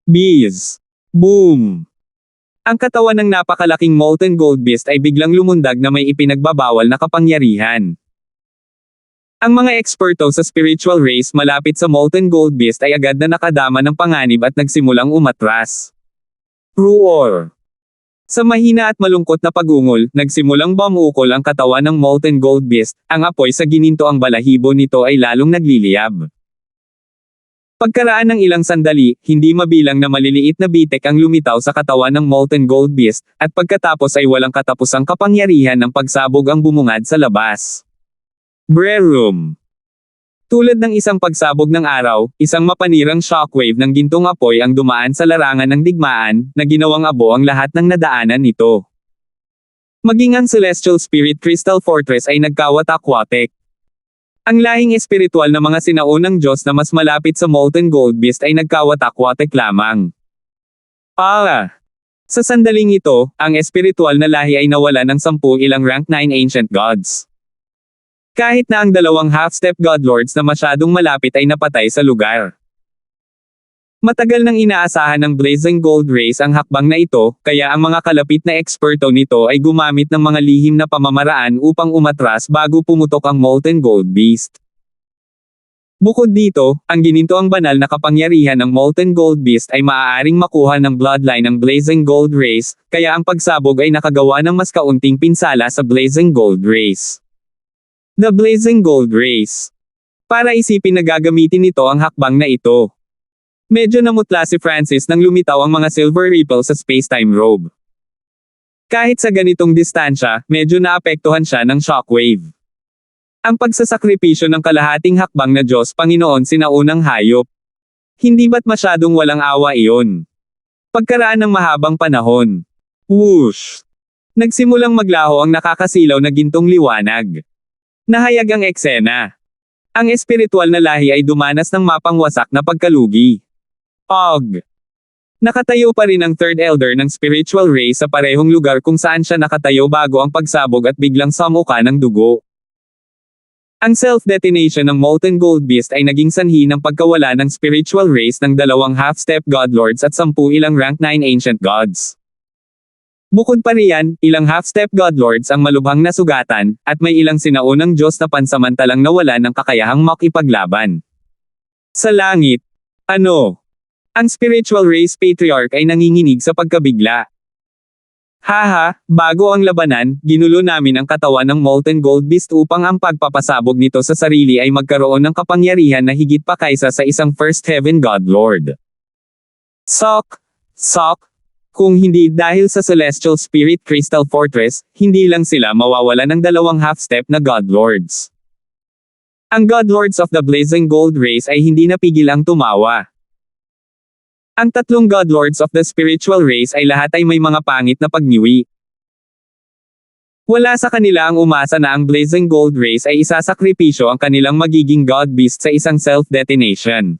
Bees. Boom. Ang katawan ng napakalaking Molten Gold Beast ay biglang lumundag na may ipinagbabawal na kapangyarihan. Ang mga eksperto sa spiritual race malapit sa Molten Gold Beast ay agad na nakadama ng panganib at nagsimulang umatras. Roar! Sa mahina at malungkot na pagungol, nagsimulang bumukol ang katawan ng Molten Gold Beast, ang apoy sa gininto ang balahibo nito ay lalong nagliliyab. Pagkaraan ng ilang sandali, hindi mabilang na maliliit na bitek ang lumitaw sa katawan ng Molten Gold Beast, at pagkatapos ay walang katapusang kapangyarihan ng pagsabog ang bumungad sa labas. Brerum. Tulad ng isang pagsabog ng araw, isang mapanirang shockwave ng gintong apoy ang dumaan sa larangan ng digmaan, na ginawang abo ang lahat ng nadaanan nito. Maging ang Celestial Spirit Crystal Fortress ay nagkawatak-watek. Ang lahing espiritual na mga sinaunang Diyos na mas malapit sa Molten Gold Beast ay nagkawatak-watek lamang. Sa sandaling ito, ang espiritual na lahi ay nawala ng 10 ilang rank 9 ancient gods. Kahit na ang dalawang half-step Godlords na masyadong malapit ay napatay sa lugar. Matagal nang inaasahan ng Blazing Gold Race ang hakbang na ito, kaya ang mga kalapit na eksperto nito ay gumamit ng mga lihim na pamamaraan upang umatras bago pumutok ang Molten Gold Beast. Bukod dito, ang gininto ang banal na kapangyarihan ng Molten Gold Beast ay maaaring makuha ng bloodline ng Blazing Gold Race, kaya ang pagsabog ay nakagawa ng mas kaunting pinsala sa Blazing Gold Race. The Blazing Gold Race. Para isipin na gagamitin nito ang hakbang na ito. Medyo namutla si Francis nang lumitaw ang mga silver ripple sa space-time robe. Kahit sa ganitong distansya, medyo naapektuhan siya ng shockwave. Ang pagsasakripisyo ng kalahating hakbang na Diyos Panginoon sinaunang hayop. Hindi ba't masyadong walang awa iyon? Pagkaraan ng mahabang panahon. Whoosh! Nagsimulang maglaho ang nakakasilaw na gintong liwanag. Nahayag ang eksena. Ang espiritual na lahi ay dumanas ng mapangwasak na pagkalugi. Nakatayo pa rin ang third elder ng spiritual race sa parehong lugar kung saan siya nakatayo bago ang pagsabog at biglang samuka ng dugo. Ang self-detonation ng Molten Gold Beast ay naging sanhi ng pagkawala ng spiritual race ng dalawang half-step Godlords at 10 ilang rank 9 ancient gods. Bukod pa riyan, ilang half-step Godlords ang malubhang nasugatan, at may ilang sinaunang Diyos na pansamantalang nawala ng kakayahang makipaglaban. Sa langit. Ang spiritual race patriarch ay nanginginig sa pagkabigla. Bago ang labanan, ginulo namin ang katawan ng Molten Gold Beast upang ang pagpapasabog nito sa sarili ay magkaroon ng kapangyarihan na higit pa kaysa sa isang First Heaven Godlord. Sok. Kung hindi dahil sa Celestial Spirit Crystal Fortress, hindi lang sila mawawala ng dalawang half-step na Godlords. Ang Godlords of the Blazing Gold Race ay hindi napigil ang tumawa. Ang tatlong Godlords of the Spiritual Race ay lahat ay may mga pangit na pagniwi. Wala sa kanila ang umasa na ang Blazing Gold Race ay isasakripisyo ang kanilang magiging God Beast sa isang self-detonation.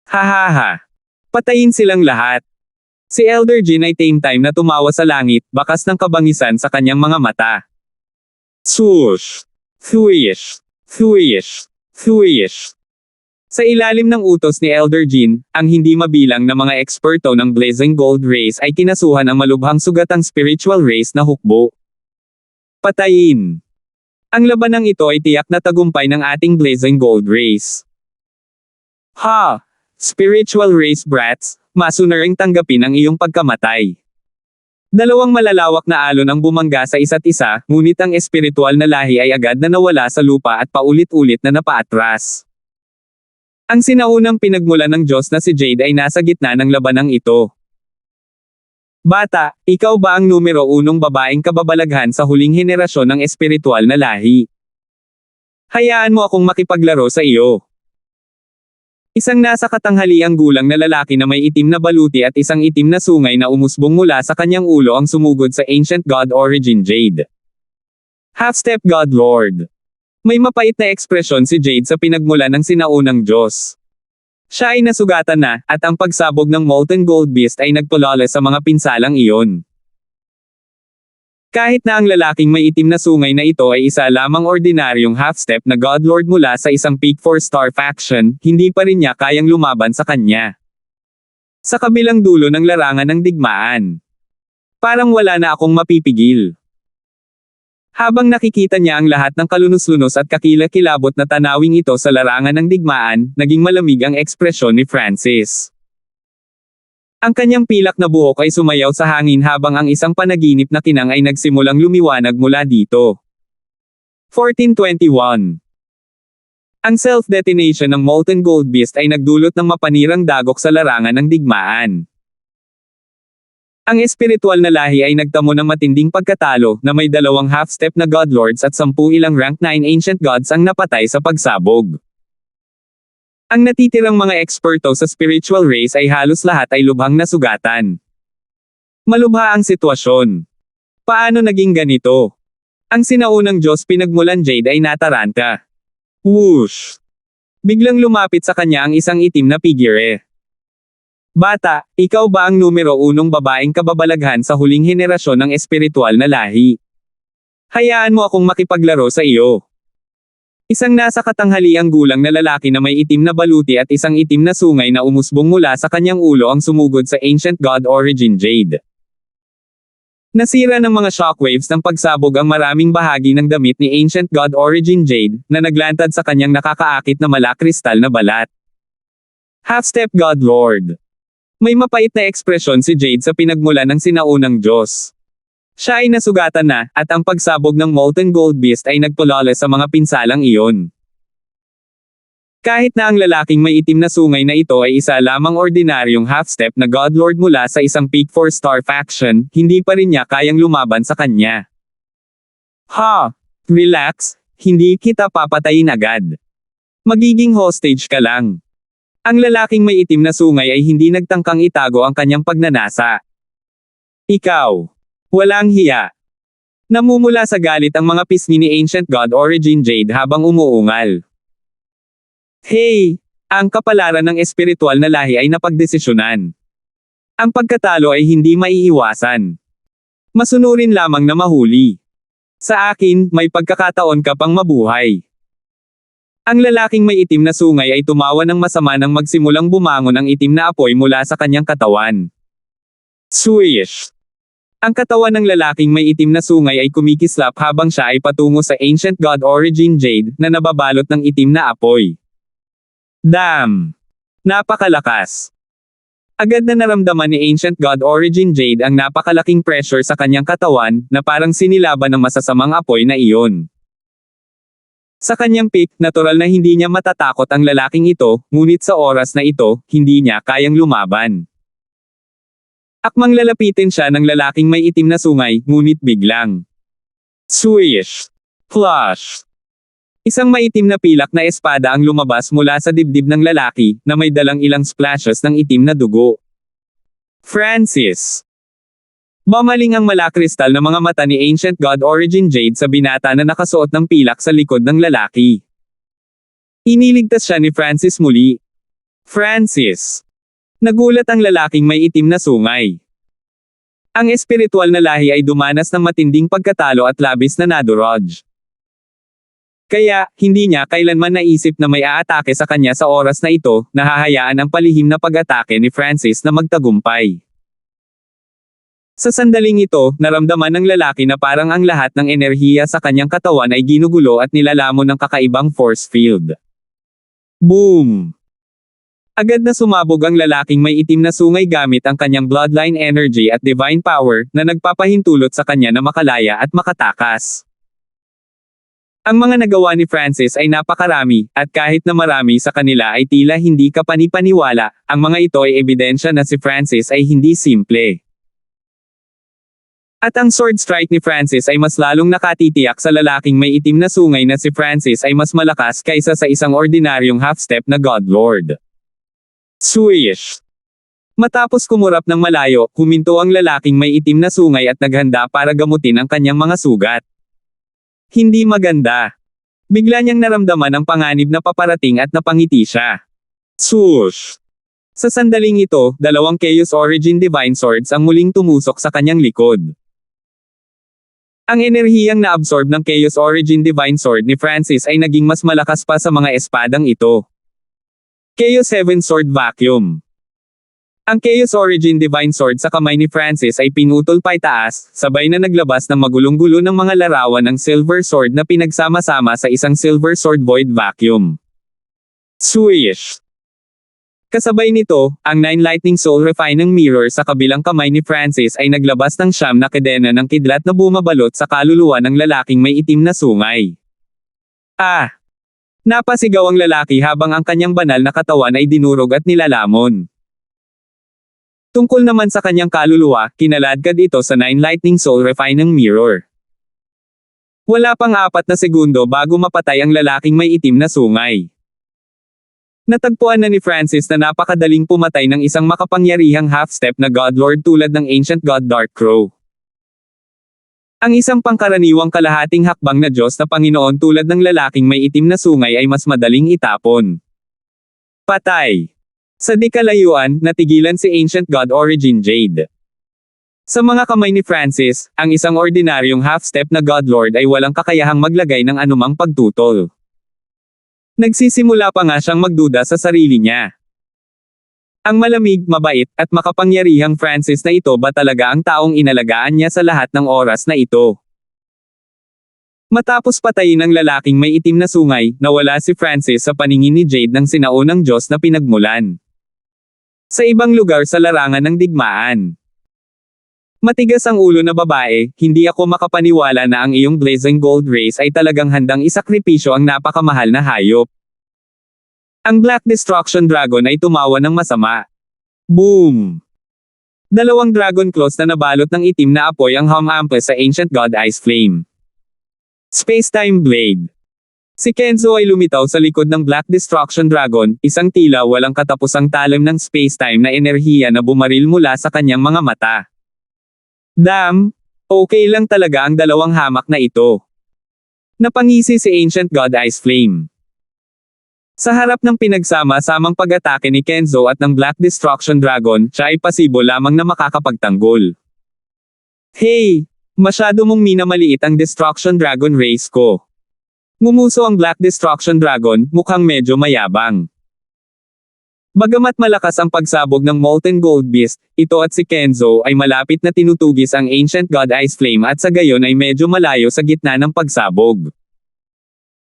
Hahaha. Patayin silang lahat. Si Elder Jin ay same time na tumawa sa langit, bakas ng kabangisan sa kanyang mga mata. Swoosh! Thwish! Thwish! Thwish! Sa ilalim ng utos ni Elder Jin, ang hindi mabilang na mga eksperto ng Blazing Gold Race ay kinasuhan ang malubhang sugatang spiritual race na hukbo. Patayin! Ang labanang ito ay tiyak na tagumpay ng ating Blazing Gold Race. Ha! Spiritual race brats, masunaring tanggapin ang iyong pagkamatay. Dalawang malalawak na alon ang bumangga sa isa't isa, ngunit ang espiritual na lahi ay agad na nawala sa lupa at paulit-ulit na napaatras. Ang sinaunang pinagmulan ng Diyos na si Jade ay nasa gitna ng labanang ito. Bata, ikaw ba ang numero 1 babaeng kababalaghan sa huling henerasyon ng espiritual na lahi? Hayaan mo akong makipaglaro sa iyo. Isang nasa katanghaliang gulang na lalaki na may itim na baluti at isang itim na sungay na umusbong mula sa kanyang ulo ang sumugod sa Ancient God Origin Jade. Half-step God Lord. May mapait na ekspresyon si Jade sa pinagmulan ng sinaunang Diyos. Siya ay nasugatan na, at ang pagsabog ng Molten Gold Beast ay nagpulales sa mga pinsalang iyon. Kahit na ang lalaking may itim na sungay na ito ay isa lamang ordinaryong half-step na God Lord mula sa isang Peak 4-star faction, hindi pa rin niya kayang lumaban sa kanya. Sa kabilang dulo ng larangan ng digmaan. Parang wala na akong mapipigil. Habang nakikita niya ang lahat ng kalunos-lunos at kakilakilabot na tanawing ito sa larangan ng digmaan, naging malamig ang ekspresyon ni Francis. Ang kanyang pilak na buhok ay sumayaw sa hangin habang ang isang panaginip na kinang ay nagsimulang lumiwanag mula dito. 1421. Ang self-detonation ng Molten Gold Beast ay nagdulot ng mapanirang dagok sa larangan ng digmaan. Ang espiritual na lahi ay nagtamo ng matinding pagkatalo na may 2 half-step na Godlords at 10 ilang rank 9 ancient gods ang napatay sa pagsabog. Ang natitirang mga eksperto sa spiritual race ay halos lahat ay lubhang nasugatan. Malubha ang sitwasyon. Paano naging ganito? Ang sinaunang Diyos pinagmulan Jade ay nataranta. Whoosh! Biglang lumapit sa kanya ang isang itim na figure. Bata, ikaw ba ang numero 1 babaeng kababalaghan sa huling henerasyon ng espiritual na lahi? Hayaan mo akong makipaglaro sa iyo. Isang nasa katanghaliang gulang na lalaki na may itim na baluti at isang itim na sungay na umusbong mula sa kanyang ulo ang sumugod sa Ancient God Origin Jade. Nasira ng mga shockwaves ng pagsabog ang maraming bahagi ng damit ni Ancient God Origin Jade, na naglantad sa kanyang nakakaakit na malakristal na balat. Half-step God Lord. May mapait na ekspresyon si Jade sa pinagmulan ng sinaunang Diyos. Siya ay nasugatan na, at ang pagsabog ng Molten Gold Beast ay nagpulales sa mga pinsalang iyon. Kahit na ang lalaking may itim na sungay na ito ay isa lamang ordinaryong half-step na Godlord mula sa isang Peak 4-star faction, hindi pa rin niya kayang lumaban sa kanya. Ha! Relax, hindi kita papatayin agad. Magiging hostage ka lang. Ang lalaking may itim na sungay ay hindi nagtangkang itago ang kanyang pagnanasa. Ikaw. Walang hiya. Namumula sa galit ang mga pisngi ni Ancient God Origin Jade habang umuungal. Hey! Ang kapalaran ng espiritual na lahi ay napagdesisyonan. Ang pagkatalo ay hindi maiiwasan. Masunurin lamang na mahuli. Sa akin, may pagkakataon ka pang mabuhay. Ang lalaking may itim na sungay ay tumawa ng masama nang magsimulang bumangon ang itim na apoy mula sa kanyang katawan. Swish! Ang katawan ng lalaking may itim na sungay ay kumikislap habang siya ay patungo sa Ancient God Origin Jade, na nababalot ng itim na apoy. Damn! Napakalakas! Agad na naramdaman ni Ancient God Origin Jade ang napakalaking pressure sa kanyang katawan, na parang sinilaban ng masasamang apoy na iyon. Sa kanyang peak, natural na hindi niya matatakot ang lalaking ito, ngunit sa oras na ito, hindi niya kayang lumaban. Akmang lalapitin siya ng lalaking may itim na sungay, ngunit biglang. Swish! Flash! Isang maitim na pilak na espada ang lumabas mula sa dibdib ng lalaki, na may dalang ilang splashes ng itim na dugo. Francis! Mamaling ang malakristal na mga mata ni Ancient God Origin Jade sa binata na nakasuot ng pilak sa likod ng lalaki. Iniligtas siya ni Francis muli. Francis. Nagulat ang lalaking may itim na sungay. Ang espiritual na lahi ay dumanas ng matinding pagkatalo at labis na nadurog. Kaya, hindi niya kailanman naisip na may aatake sa kanya sa oras na ito, nahahayaan ang palihim na pag-atake ni Francis na magtagumpay. Sa sandaling ito, naramdaman ng lalaki na parang ang lahat ng enerhiya sa kanyang katawan ay ginugulo at nilalamon ng kakaibang force field. Boom! Agad na sumabog ang lalaking may itim na sungay gamit ang kanyang bloodline energy at divine power na nagpapahintulot sa kanya na makalaya at makatakas. Ang mga nagawa ni Francis ay napakarami, at kahit na marami sa kanila ay tila hindi ka panipaniwala, ang mga ito ay ebidensya na si Francis ay hindi simple. At ang sword strike ni Francis ay mas lalong nakatitiyak sa lalaking may itim na sungay na si Francis ay mas malakas kaysa sa isang ordinaryong half-step na God Lord. Swish! Matapos kumurap ng malayo, huminto ang lalaking may itim na sungay at naghanda para gamutin ang kanyang mga sugat. Hindi maganda. Bigla niyang naramdaman ang panganib na paparating at napangiti siya. Swoosh! Sa sandaling ito, dalawang Chaos Origin Divine Swords ang muling tumusok sa kanyang likod. Ang enerhiyang na-absorb ng Chaos Origin Divine Sword ni Francis ay naging mas malakas pa sa mga espadang ito. Chaos Heaven Sword Vacuum. Ang Chaos Origin Divine Sword sa kamay ni Francis ay pinutol paitaas, sabay na naglabas ng magulong-gulo ng mga larawan ng Silver Sword na pinagsama-sama sa isang Silver Sword Void Vacuum. Swish! Kasabay nito, ang 9 Lightning Soul Refining Mirror sa kabilang kamay ni Francis ay naglabas ng siyam na kadena ng kidlat na bumabalot sa kaluluwa ng lalaking may itim na sungay. Ah! Napasigaw ang lalaki habang ang kanyang banal na katawan ay dinurog at nilalamon. Tungkol naman sa kanyang kaluluwa, kinaladkad ito sa 9 Lightning Soul Refining Mirror. Wala pang 4 na segundo bago mapatay ang lalaking may itim na sungay. Natagpuan na ni Francis na napakadaling pumatay ng isang makapangyarihang half-step na God Lord tulad ng Ancient God Dark Crow. Ang isang pangkaraniwang kalahating hakbang na Diyos na Panginoon tulad ng lalaking may itim na sungay ay mas madaling itapon. Patay. Sa di kalayuan, natigilan si Ancient God Origin Jade. Sa mga kamay ni Francis, ang isang ordinaryong half-step na God Lord ay walang kakayahang maglagay ng anumang pagtutol. Nagsisimula pa nga siyang magduda sa sarili niya. Ang malamig, mabait, at makapangyarihang Francis na ito ba talaga ang taong inalagaan niya sa lahat ng oras na ito? Matapos patayin ng lalaking may itim na sungay, nawala si Francis sa paningin ni Jade ng sinaunang Diyos na pinagmulan. Sa ibang lugar sa larangan ng digmaan. Matigas ang ulo na babae, hindi ako makapaniwala na ang iyong blazing gold race ay talagang handang isakripisyo ang napakamahal na hayop. Ang Black Destruction Dragon ay tumawa ng masama. Boom! 2 dragon claws na nabalot ng itim na apoy ang humampas sa Ancient God Ice Flame. Space-Time Blade. Si Kenzo ay lumitaw sa likod ng Black Destruction Dragon, isang tila walang katapusang talim ng space-time na enerhiya na bumaril mula sa kanyang mga mata. Damn! Okay lang talaga ang dalawang hamak na ito. Napangisi si Ancient God Ice Flame. Sa harap ng pinagsama-samang pag-atake ni Kenzo at ng Black Destruction Dragon, siya ay pasibo lamang na makakapagtanggol. Hey! Masyado mong minamaliit ang Destruction Dragon race ko. Ngumuso ang Black Destruction Dragon, mukhang medyo mayabang. Bagamat malakas ang pagsabog ng Molten Gold Beast, ito at si Kenzo ay malapit na tinutugis ang Ancient God Ice Flame at sa gayon ay medyo malayo sa gitna ng pagsabog.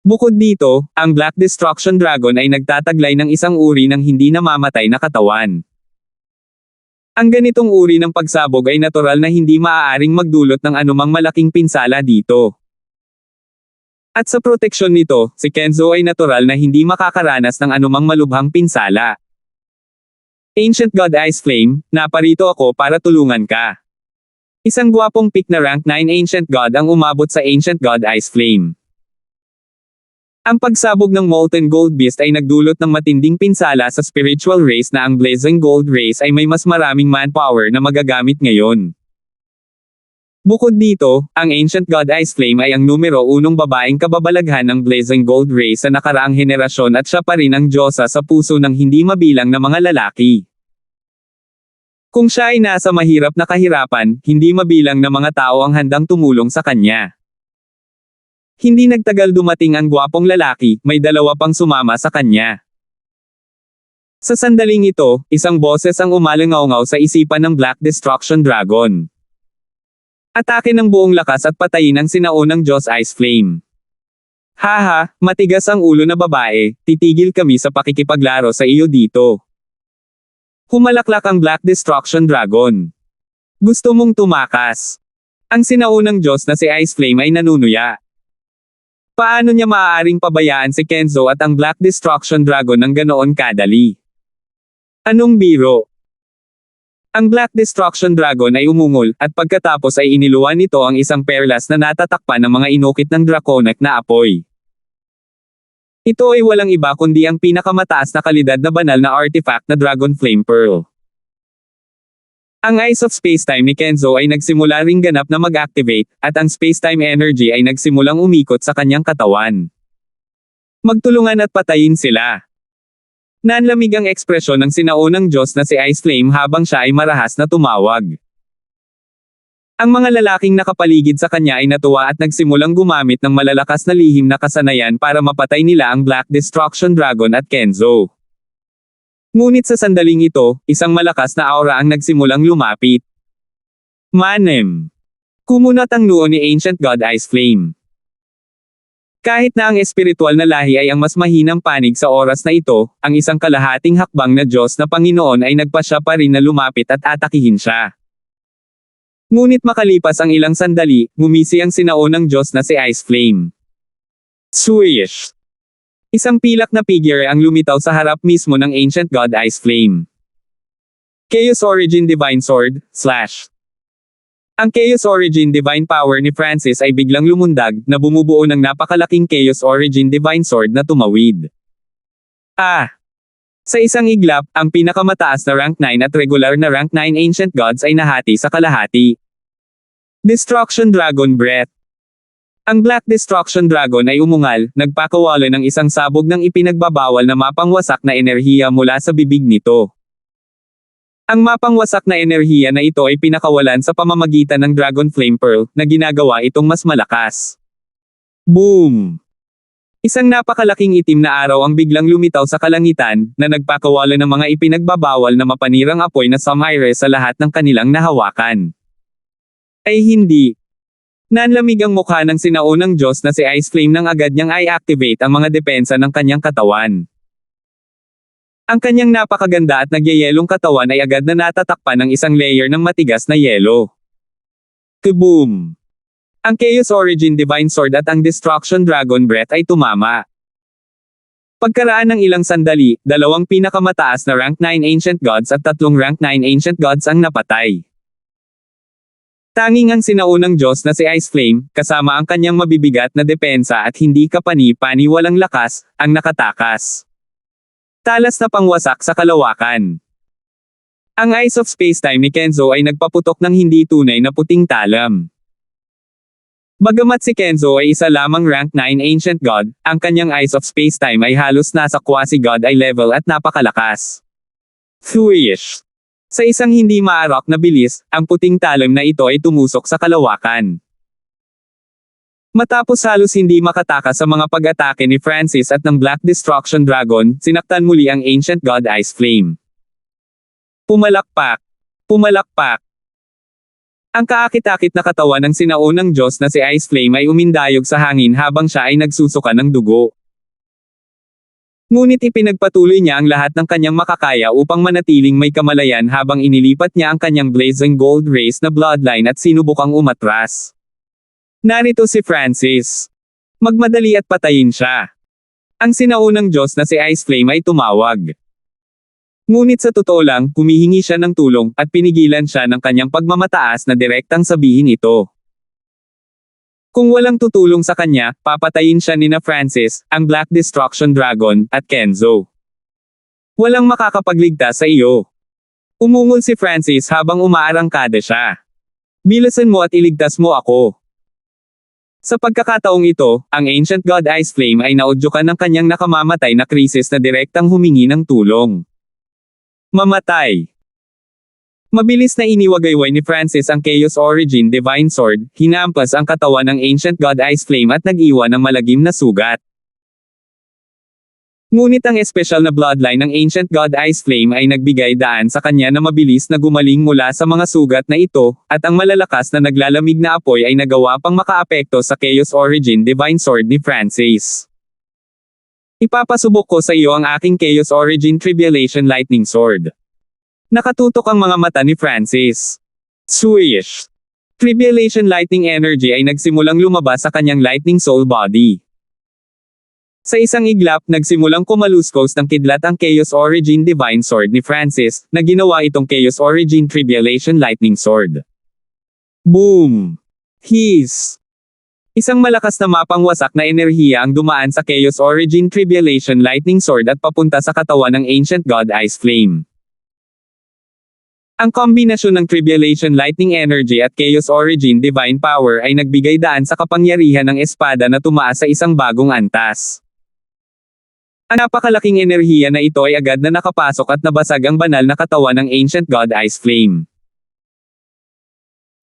Bukod dito, ang Black Destruction Dragon ay nagtataglay ng isang uri ng hindi namamatay na katawan. Ang ganitong uri ng pagsabog ay natural na hindi maaaring magdulot ng anumang malaking pinsala dito. At sa proteksyon nito, si Kenzo ay natural na hindi makakaranas ng anumang malubhang pinsala. Ancient God Ice Flame, naparito ako para tulungan ka. Isang gwapong pick na rank 9 Ancient God ang umabot sa Ancient God Ice Flame. Ang pagsabog ng Molten Gold Beast ay nagdulot ng matinding pinsala sa spiritual race na ang Blazing Gold Race ay may mas maraming manpower na magagamit ngayon. Bukod dito, ang Ancient God Ice Flame ay ang numero 1 babaeng kababalaghan ng Blazing Gold Race sa nakaraang henerasyon at siya pa rin ang diyosa sa puso ng hindi mabilang na mga lalaki. Kung siya ay nasa mahirap na kahirapan, hindi mabilang na mga tao ang handang tumulong sa kanya. Hindi nagtagal dumating ang gwapong lalaki, may dalawa pang sumama sa kanya. Sa sandaling ito, isang boses ang umalingaw-ngaw sa isipan ng Black Destruction Dragon. Atake ng buong lakas at patayin ang sinaunang Diyos Ice Flame. Haha, matigas ang ulo na babae, titigil kami sa pakikipaglaro sa iyo dito. Humalaklak ang Black Destruction Dragon. Gusto mong tumakas? Ang sinaunang Diyos na si Ice Flame ay nanunuya. Paano niya maaaring pabayaan si Kenzo at ang Black Destruction Dragon ng ganoon kadali? Anong biro? Ang Black Destruction Dragon ay umungol, at pagkatapos ay iniluwan nito ang isang perlas na natatakpan ng mga inukit ng draconic na apoy. Ito ay walang iba kundi ang pinakamataas na kalidad na banal na artifact na Dragon Flame Pearl. Ang Eyes of Spacetime ni Kenzo ay nagsimula ring ganap na mag-activate, at ang spacetime energy ay nagsimulang umikot sa kanyang katawan. Magtulungan at patayin sila. Nanlamig ang ekspresyon ng sinaunang Diyos na si Ice Flame habang siya ay marahas na tumawag. Ang mga lalaking nakapaligid sa kanya ay natuwa at nagsimulang gumamit ng malalakas na lihim na kasanayan para mapatay nila ang Black Destruction Dragon at Kenzo. Ngunit sa sandaling ito, isang malakas na aura ang nagsimulang lumapit. Manem. Kumunat ang noo ni Ancient God Ice Flame. Kahit na ang espiritual na lahi ay ang mas mahinang panig sa oras na ito, ang isang kalahating hakbang na Diyos na Panginoon ay nagpasya pa rin na lumapit at atakihin siya. Ngunit makalipas ang ilang sandali, ngumisi ang sinaunang Diyos na si Ice Flame. Swish! Isang pilak na figure ang lumitaw sa harap mismo ng Ancient God Ice Flame. Chaos Origin Divine Sword, / Ang Chaos Origin Divine Power ni Francis ay biglang lumundag, na bumubuo ng napakalaking Chaos Origin Divine Sword na tumawid. Sa isang iglap, ang pinakamataas na rank 9 at regular na rank 9 Ancient Gods ay nahati sa kalahati. Destruction Dragon Breath. Ang Black Destruction Dragon ay umungal, nagpakawala ng isang sabog ng ipinagbabawal na mapangwasak na enerhiya mula sa bibig nito. Ang mapangwasak na enerhiya na ito ay pinakawalan sa pamamagitan ng Dragon Flame Pearl, na ginagawa itong mas malakas. Boom! Isang napakalaking itim na araw ang biglang lumitaw sa kalangitan, na nagpakawala ng mga ipinagbabawal na mapanirang apoy na samire sa lahat ng kanilang nahawakan. Ay hindi. Nanlamig ang mukha ng sinaunang Diyos na si Ice Flame nang agad niyang i-activate ang mga depensa ng kanyang katawan. Ang kanyang napakaganda at nagyayelong katawan ay agad na natatakpan ng isang layer ng matigas na yelo. Kaboom! Ang Chaos Origin Divine Sword at ang Destruction Dragon Breath ay tumama. Pagkaraan ng ilang sandali, dalawang pinakamataas na rank 9 Ancient Gods at tatlong rank 9 Ancient Gods ang napatay. Tanging ang sinaunang Diyos na si Ice Flame, kasama ang kanyang mabibigat na depensa at hindi kapani-pani walang lakas, ang nakatakas. Talas na pangwasak sa kalawakan. Ang Eyes of Spacetime ni Kenzo ay nagpaputok ng hindi tunay na puting talam. Bagamat si Kenzo ay isa lamang rank 9 Ancient God, ang kanyang Eyes of Spacetime ay halos nasa quasi-God eye level at napakalakas. Swish! Sa isang hindi maarok na bilis, ang puting talam na ito ay tumusok sa kalawakan. Matapos halos hindi makatakas sa mga pag-atake ni Francis at ng Black Destruction Dragon, sinaktan muli ang Ancient God Ice Flame. Pumalakpak! Pumalakpak! Ang kaakit-akit na katawan ng sinaunang Diyos na si Ice Flame ay umindayog sa hangin habang siya ay nagsusuka ng dugo. Ngunit ipinagpatuloy niya ang lahat ng kanyang makakaya upang manatiling may kamalayan habang inilipat niya ang kanyang Blazing Gold Race na bloodline at sinubukang umatras. Narito si Francis. Magmadali at patayin siya. Ang sinaunang Diyos na si Ice Flame ay tumawag. Ngunit sa totoo lang, humihingi siya ng tulong, at pinigilan siya ng kanyang pagmamataas na direktang sabihin ito. Kung walang tutulong sa kanya, papatayin siya nina Francis, ang Black Destruction Dragon, at Kenzo. Walang makakapagligtas sa iyo. Umungol si Francis habang umaarangkada siya. Bilisan mo at iligtas mo ako. Sa pagkakataong ito, ang Ancient God Ice Flame ay naudyukan ng kanyang nakamamatay na krisis na direktang humingi ng tulong. Mamatay. Mabilis na iniwagayway ni Francis ang Chaos Origin Divine Sword, hinampas ang katawan ng Ancient God Ice Flame at nag-iwan ng malagim na sugat. Ngunit ang espesyal na bloodline ng Ancient God Ice Flame ay nagbigay daan sa kanya na mabilis na gumaling mula sa mga sugat na ito, at ang malalakas na naglalamig na apoy ay nagawa pang makaapekto sa Chaos Origin Divine Sword ni Francis. Ipapasubok ko sa iyo ang aking Chaos Origin Tribulation Lightning Sword. Nakatutok ang mga mata ni Francis. Swish! Tribulation Lightning Energy ay nagsimulang lumabas sa kanyang Lightning Soul Body. Sa isang iglap, nagsimulang kumaluskos ng kidlat ang Chaos Origin Divine Sword ni Francis, na ginawa itong Chaos Origin Tribulation Lightning Sword. Boom! Hiss! Isang malakas na mapangwasak na enerhiya ang dumaan sa Chaos Origin Tribulation Lightning Sword at papunta sa katawan ng Ancient God Ice Flame. Ang kombinasyon ng Tribulation Lightning Energy at Chaos Origin Divine Power ay nagbigay daan sa kapangyarihan ng espada na tumaas sa isang bagong antas. Ang napakalaking enerhiya na ito ay agad na nakapasok at nabasag ang banal na katawan ng Ancient God Ice Flame.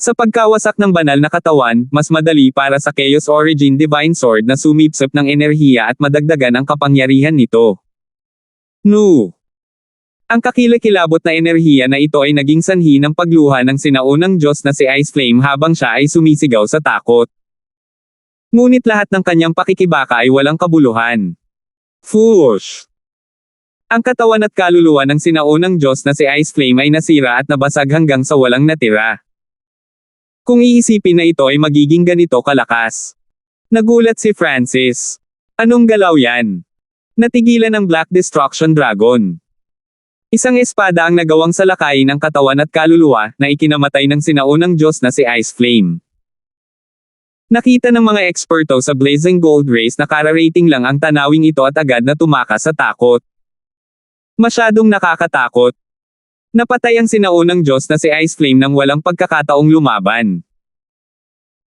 Sa pagkawasak ng banal na katawan, mas madali para sa Chaos Origin Divine Sword na sumipsip ng enerhiya at madagdagan ang kapangyarihan nito. No! Ang kakilakilabot na enerhiya na ito ay naging sanhi ng pagluha ng sinaunang Diyos na si Ice Flame habang siya ay sumisigaw sa takot. Ngunit lahat ng kanyang pakikibaka ay walang kabuluhan. Fush! Ang katawan at kaluluwa ng sinaunang Diyos na si Ice Flame ay nasira at nabasag hanggang sa walang natira. Kung iisipin na ito ay magiging ganito kalakas. Nagulat si Francis. Anong galaw yan? Natigilan ng Black Destruction Dragon. Isang espada ang nagawang salakayin ng katawan at kaluluwa na ikinamatay ng sinaunang Diyos na si Ice Flame. Nakita ng mga eksperto sa Blazing Gold Race na kararating lang ang tanawing ito at agad na tumakas sa takot. Masyadong nakakatakot. Napatay ang sinaunang Diyos na si Ice Flame nang walang pagkakataong lumaban.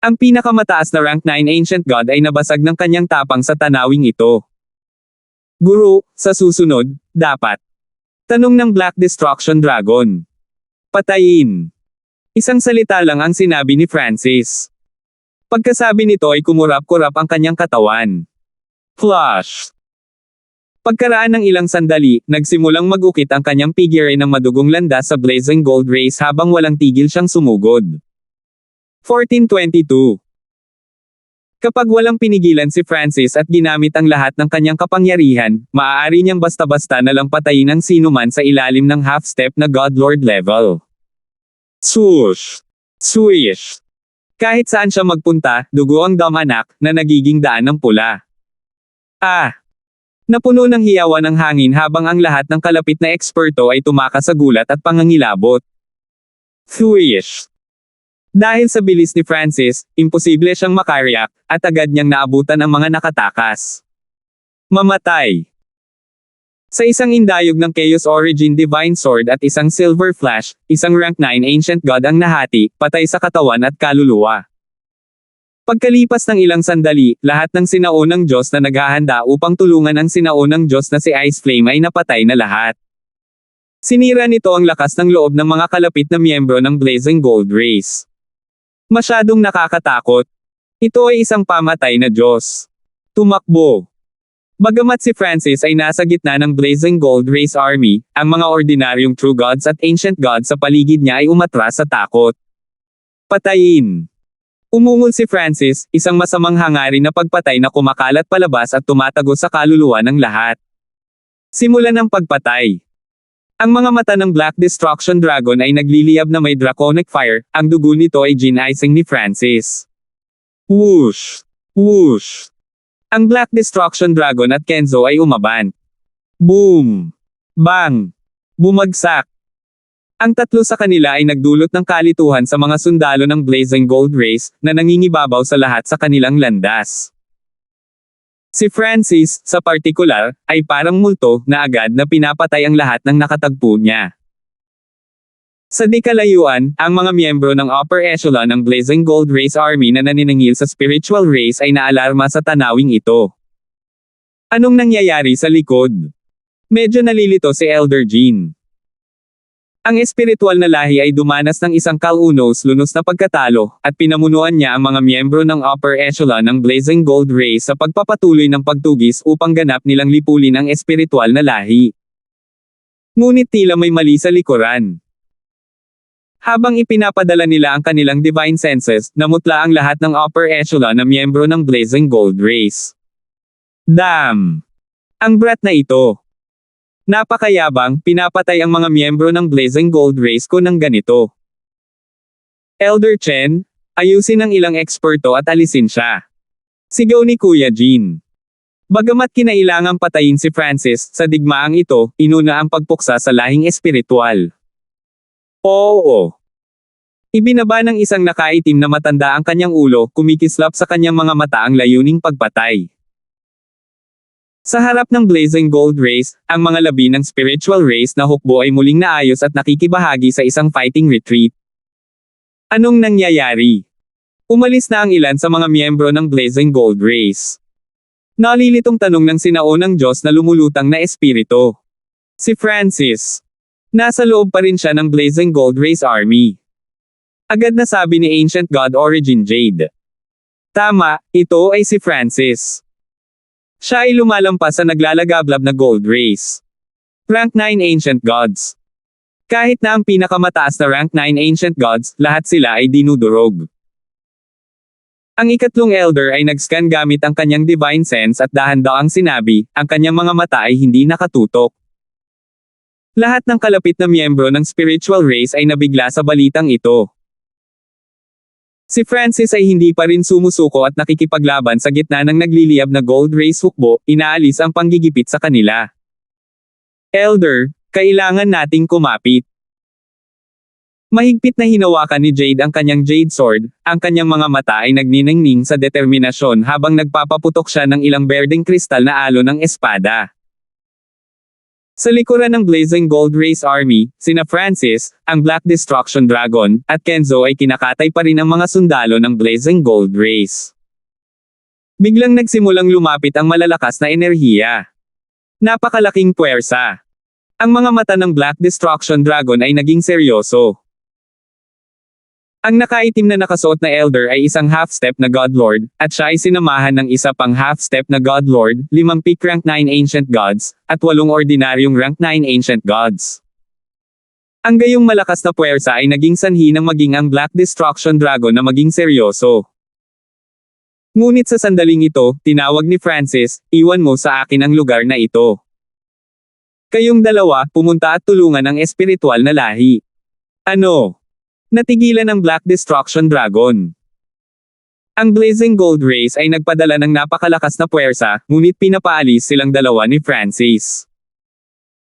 Ang pinakamataas na rank 9 Ancient God ay nabasag ng kanyang tapang sa tanawing ito. Guru, sa susunod, dapat. Tanong ng Black Destruction Dragon. Patayin. Isang salita lang ang sinabi ni Francis. Pagkasabi nito ay kumurap-kurap ang kanyang katawan. Flush! Pagkaraan ng ilang sandali, nagsimulang mag-ukit ang kanyang figure ng madugong landas sa Blazing Gold Race habang walang tigil siyang sumugod. 1422. Kapag walang pinigilan si Francis at ginamit ang lahat ng kanyang kapangyarihan, maaari niyang basta-basta na lang patayin ang sinuman sa ilalim ng half-step na Godlord level. Swoosh! Swish! Kahit saan siya magpunta, dugo ang damanak, na nagiging daan ng pula. Napuno ng hiyawan ng hangin habang ang lahat ng kalapit na eksperto ay tumakas sa gulat at pangangilabot. Swish! Dahil sa bilis ni Francis, imposible siyang makareact, at agad niyang naabutan ang mga nakatakas. Mamatay! Sa isang indayog ng Chaos Origin Divine Sword at isang Silver Flash, isang rank 9 Ancient God ang nahati, patay sa katawan at kaluluwa. Pagkalipas ng ilang sandali, lahat ng sinaunang Diyos na naghahanda upang tulungan ang sinaunang Diyos na si Ice Flame ay napatay na lahat. Sinira nito ang lakas ng loob ng mga kalapit na miyembro ng Blazing Gold Race. Masyadong nakakatakot. Ito ay isang pamatay na Diyos. Tumakbo. Bagamat si Francis ay nasa gitna ng Blazing Gold Race Army, ang mga ordinaryong True Gods at Ancient Gods sa paligid niya ay umatras sa takot. Patayin! Umungol si Francis, isang masamang hangarin na pagpatay na kumakalat palabas at tumatago sa kaluluwa ng lahat. Simulan ng pagpatay. Ang mga mata ng Black Destruction Dragon ay nagliliyab na may draconic fire, ang dugo nito ay ginicing ni Francis. Whoosh! Whoosh! Ang Black Destruction Dragon at Kenzo ay umaban. Boom! Bang! Bumagsak! Ang tatlo sa kanila ay nagdulot ng kalituhan sa mga sundalo ng Blazing Gold Race, na nangingibabaw sa lahat sa kanilang landas. Si Francis, sa partikular, ay parang multo, na agad na pinapatay ang lahat ng nakatagpo niya. Sa di kalayuan, ang mga miyembro ng upper echelon ng Blazing Gold Race Army na naniningil sa spiritual race ay naalarma sa tanawing ito. Anong nangyayari sa likod? Medyo nalilito si Elder Jean. Ang espiritual na lahi ay dumanas ng isang kalunos-lunos na pagkatalo, at pinamunuan niya ang mga miyembro ng upper echelon ng Blazing Gold Race sa pagpapatuloy ng pagtugis upang ganap nilang lipulin ang espiritual na lahi. Ngunit tila may mali sa likuran. Habang ipinapadala nila ang kanilang divine senses, namutla ang lahat ng upper echelon na miyembro ng Blazing Gold Race. Damn! Ang brat na ito. Napakayabang, pinapatay ang mga miyembro ng Blazing Gold Race ko ng ganito. Elder Chen, ayusin ang ilang eksperto at alisin siya. Sigaw ni Kuya Jean. Bagamat kinailangang patayin si Francis, sa digmaang ito, inuna ang pagpuksa sa lahing espiritual. Oo. Ibinaba ng isang nakaitim na matanda ang kanyang ulo, kumikislap sa kanyang mga mata ang layuning pagpatay. Sa harap ng Blazing Gold Race, ang mga labi ng spiritual race na hukbo ay muling naayos at nakikibahagi sa isang fighting retreat. Anong nangyayari? Umalis na ang ilan sa mga miyembro ng Blazing Gold Race. Nalilitong tanong ng sinaunang Diyos na lumulutang na espiritu. Si Francis. Nasa loob pa rin siya ng Blazing Gold Race Army. Agad na sabi ni Ancient God Origin Jade. Tama, ito ay si Francis. Siya ay lumalampas sa naglalagablab na Gold Race. Rank 9 Ancient Gods. Kahit na ang pinakamataas na Rank 9 Ancient Gods, lahat sila ay dinudurog. Ang ikatlong Elder ay nag-scan gamit ang kanyang Divine Sense at dahan-daang sinabi, ang kanyang mga mata ay hindi nakatutok. Lahat ng kalapit na miyembro ng spiritual race ay nabigla sa balitang ito. Si Francis ay hindi pa rin sumusuko at nakikipaglaban sa gitna ng nagliliyab na Gold Race hukbo, inaalis ang panggigipit sa kanila. Elder, kailangan nating kumapit. Mahigpit na hinawakan ni Jade ang kanyang Jade Sword, ang kanyang mga mata ay nagniningning sa determinasyon habang nagpapaputok siya ng ilang berdeng kristal na alo ng espada. Sa likuran ng Blazing Gold Race Army, sina Francis, ang Black Destruction Dragon, at Kenzo ay kinakatay pa rin ang mga sundalo ng Blazing Gold Race. Biglang nagsimulang lumapit ang malalakas na enerhiya. Napakalaking puwersa. Ang mga mata ng Black Destruction Dragon ay naging seryoso. Ang nakaitim na nakasuot na Elder ay isang half-step na Godlord, at siya ay sinamahan ng isa pang half-step na Godlord, 5 peak rank 9 Ancient Gods, at 8 ordinaryong rank 9 Ancient Gods. Ang gayong malakas na puwersa ay naging sanhi ng maging ang Black Destruction Dragon na maging seryoso. Ngunit sa sandaling ito, tinawag ni Francis, iwan mo sa akin ang lugar na ito. Kayong dalawa, pumunta at tulungan ang espiritual na lahi. Ano? Natigilan ang Black Destruction Dragon. Ang Blazing Gold Race ay nagpadala ng napakalakas na puwersa, ngunit pinapaalis silang dalawa ni Francis.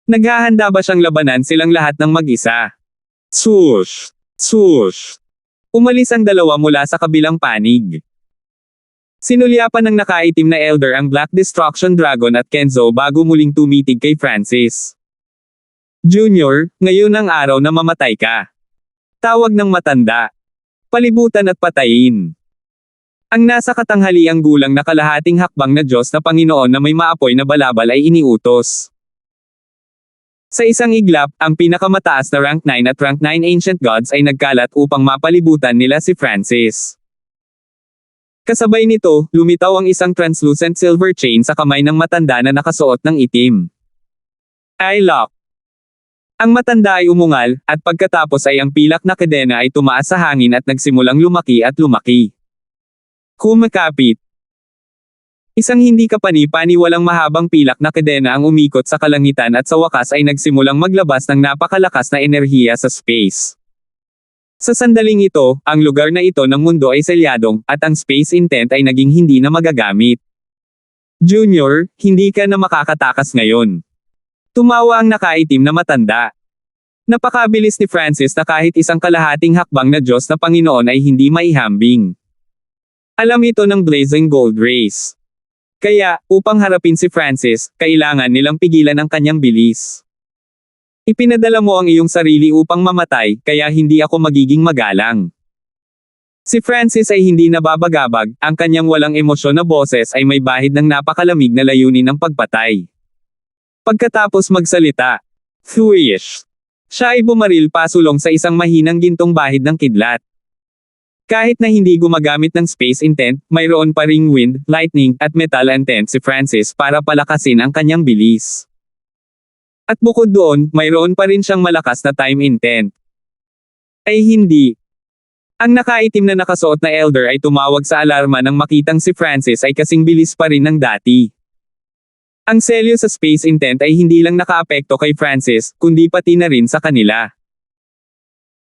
Naghahanda ba siyang labanan silang lahat ng mag-isa? Swoosh! Swoosh! Umalis ang dalawa mula sa kabilang panig. Sinulyapan ng nakaitim na Elder ang Black Destruction Dragon at Kenzo bago muling tumitig kay Francis. Junior, ngayon ang araw na mamatay ka. Tawag ng matanda. Palibutan at patayin. Ang nasa katanghaliang gulang na kalahating hakbang na Diyos na Panginoon na may maapoy na balabal ay iniutos. Sa isang iglap, ang pinakamataas na rank 9 at rank 9 Ancient Gods ay nagkalat upang mapalibutan nila si Francis. Kasabay nito, lumitaw ang isang translucent silver chain sa kamay ng matanda na nakasuot ng itim. I lock. Ang matanda ay umungal, at pagkatapos ay ang pilak na kadena ay tumaas sa hangin at nagsimulang lumaki at lumaki. Kumakapit. Isang hindi kapani-pani walang mahabang pilak na kadena ang umikot sa kalangitan at sa wakas ay nagsimulang maglabas ng napakalakas na enerhiya sa space. Sa sandaling ito, ang lugar na ito ng mundo ay selyadong, at ang space intent ay naging hindi na magagamit. Junior, hindi ka na makakatakas ngayon. Tumawa ang nakaitim na matanda. Napakabilis ni Francis na kahit isang kalahating hakbang na Diyos na Panginoon ay hindi maihambing. Alam ito ng Blazing Gold Race. Kaya, upang harapin si Francis, kailangan nilang pigilan ang kanyang bilis. Ipinadala mo ang iyong sarili upang mamatay, kaya hindi ako magiging magalang. Si Francis ay hindi nababagabag, ang kanyang walang emosyon na boses ay may bahid ng napakalamig na layunin ng pagpatay. Pagkatapos magsalita, "Thwish!" Siya ay bumaril pasulong sa isang mahinang gintong bahid ng kidlat. Kahit na hindi gumagamit ng space intent, mayroon pa ring wind, lightning, at metal intent si Francis para palakasin ang kanyang bilis. At bukod doon, mayroon pa rin siyang malakas na time intent. Ay hindi. Ang nakaitim na nakasuot na elder ay tumawag sa alarma nang makitang si Francis ay kasing bilis pa rin ng dati. Ang selyo sa space intent ay hindi lang nakaapekto kay Francis, kundi pati na rin sa kanila.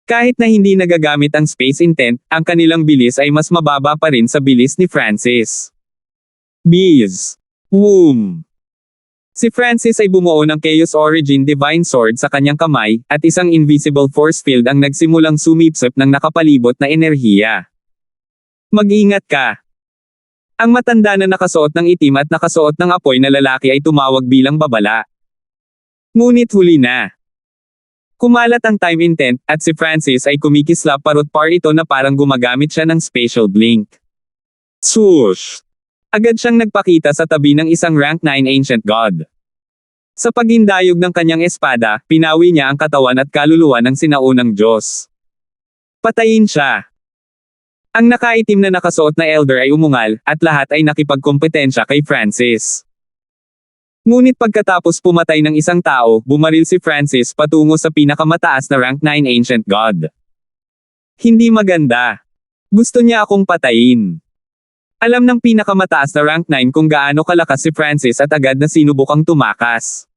Kahit na hindi nagagamit ang space intent, ang kanilang bilis ay mas mababa pa rin sa bilis ni Francis. Bees. Womb. Si Francis ay bumuo ng Chaos Origin Divine Sword sa kanyang kamay, at isang invisible force field ang nagsimulang sumipsip ng nakapalibot na enerhiya. Mag-ingat ka. Ang matanda na nakasuot ng itim at nakasuot ng apoy na lalaki ay tumawag bilang babala. Ngunit huli na. Kumalat ang time intent, at si Francis ay kumikislap parot-par ito na parang gumagamit siya ng spatial blink. Swoosh! Agad siyang nagpakita sa tabi ng isang rank 9 ancient god. Sa paghindayog ng kanyang espada, pinawi niya ang katawan at kaluluwa ng sinaunang Diyos. Patayin siya. Ang nakaitim na nakasuot na elder ay umungal, at lahat ay nakipagkompetensya kay Francis. Ngunit pagkatapos pumatay ng isang tao, bumaril si Francis patungo sa pinakamataas na rank 9 ancient god. Hindi maganda. Gusto niya akong patayin. Alam ng pinakamataas na rank 9 kung gaano kalakas si Francis at agad na sinubukang tumakas.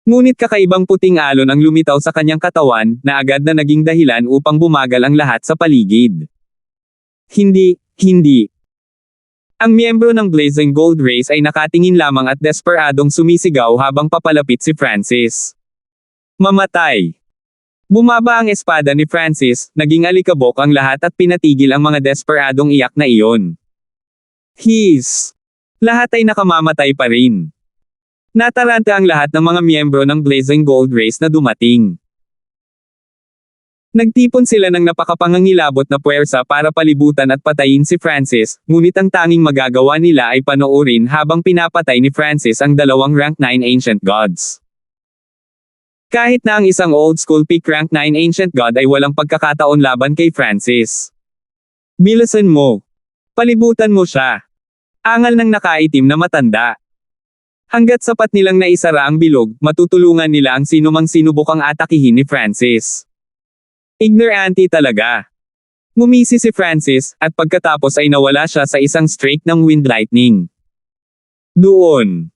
Ngunit kakaibang puting alon ang lumitaw sa kanyang katawan, na agad na naging dahilan upang bumagal ang lahat sa paligid. Hindi. Ang miyembro ng Blazing Gold Race ay nakatingin lamang at desperadong sumisigaw habang papalapit si Francis. Mamatay! Bumaba ang espada ni Francis, naging alikabok ang lahat at pinatigil ang mga desperadong iyak na iyon. Lahat ay nakamamatay pa rin. Nataranta ang lahat ng mga miyembro ng Blazing Gold Race na dumating. Nagtipon sila ng napakapangangilabot na puwersa para palibutan at patayin si Francis, ngunit ang tanging magagawa nila ay panoorin habang pinapatay ni Francis ang dalawang rank 9 ancient gods. Kahit na ang isang old school peak rank 9 ancient god ay walang pagkakataon laban kay Francis. Bilisan mo. Palibutan mo siya. Angal ng nakaitim na matanda. Hanggat sapat nilang naisara ang bilog, matutulungan nila ang sinumang sinubukang atakihin ni Francis. Ignorante talaga. Ngumisi si Francis, at pagkatapos ay nawala siya sa isang streak ng wind lightning. Doon.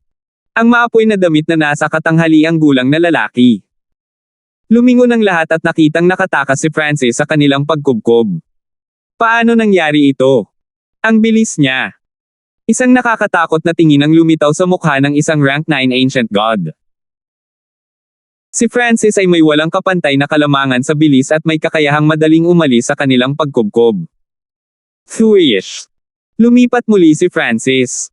Ang maapoy na damit na nasa katanghaliang gulang na lalaki. Lumingon ang lahat at nakitang nakatakas si Francis sa kanilang pagkubkob. Paano nangyari ito? Ang bilis niya. Isang nakakatakot na tingin ang lumitaw sa mukha ng isang rank 9 ancient god. Si Francis ay may walang kapantay na kalamangan sa bilis at may kakayahang madaling umalis sa kanilang pagkubkob. Thwish! Lumipat muli si Francis.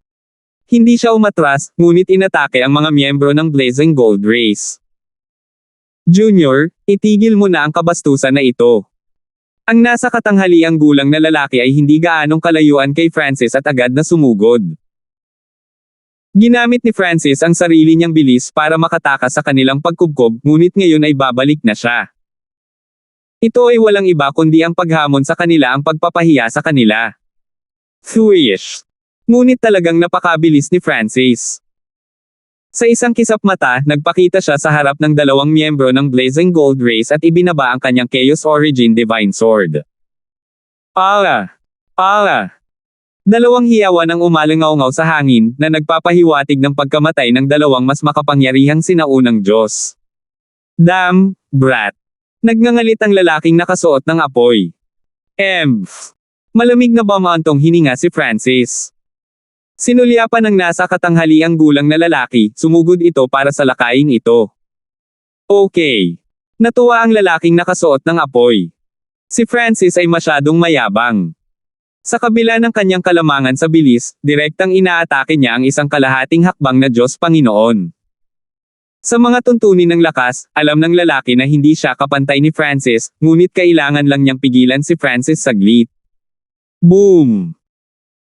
Hindi siya umatras, ngunit inatake ang mga miyembro ng Blazing Gold Race. Junior, itigil mo na ang kabastusan na ito. Ang nasa katanghaliang gulang na lalaki ay hindi gaanong kalayuan kay Francis at agad na sumugod. Ginamit ni Francis ang sarili niyang bilis para makatakas sa kanilang pagkubkob, ngunit ngayon ay babalik na siya. Ito ay walang iba kundi ang paghamon sa kanila, ang pagpapahiya sa kanila. Thwish! Ngunit talagang napakabilis ni Francis. Sa isang kisap mata, nagpakita siya sa harap ng dalawang miyembro ng Blazing Gold Race at ibinaba ang kanyang Chaos Origin Divine Sword. Dalawang hiyawan ang umalangaw-ngaw sa hangin, na nagpapahiwatig ng pagkamatay ng dalawang mas makapangyarihang sinaunang Diyos. Damn, brat! Nagngangalit ang lalaking nakasuot ng apoy. Malamig na bamantong hininga si Francis. Sinulyapan ng nasa katanghaliang gulang na lalaki, sumugod ito para salakayin ito. Okay. Natuwa ang lalaking nakasuot ng apoy. Si Francis ay masyadong mayabang. Sa kabila ng kanyang kalamangan sa bilis, direktang inaatake niya ang isang kalahating hakbang na Diyos Panginoon. Sa mga tuntunin ng lakas, alam ng lalaki na hindi siya kapantay ni Francis, ngunit kailangan lang niyang pigilan si Francis saglit. Boom!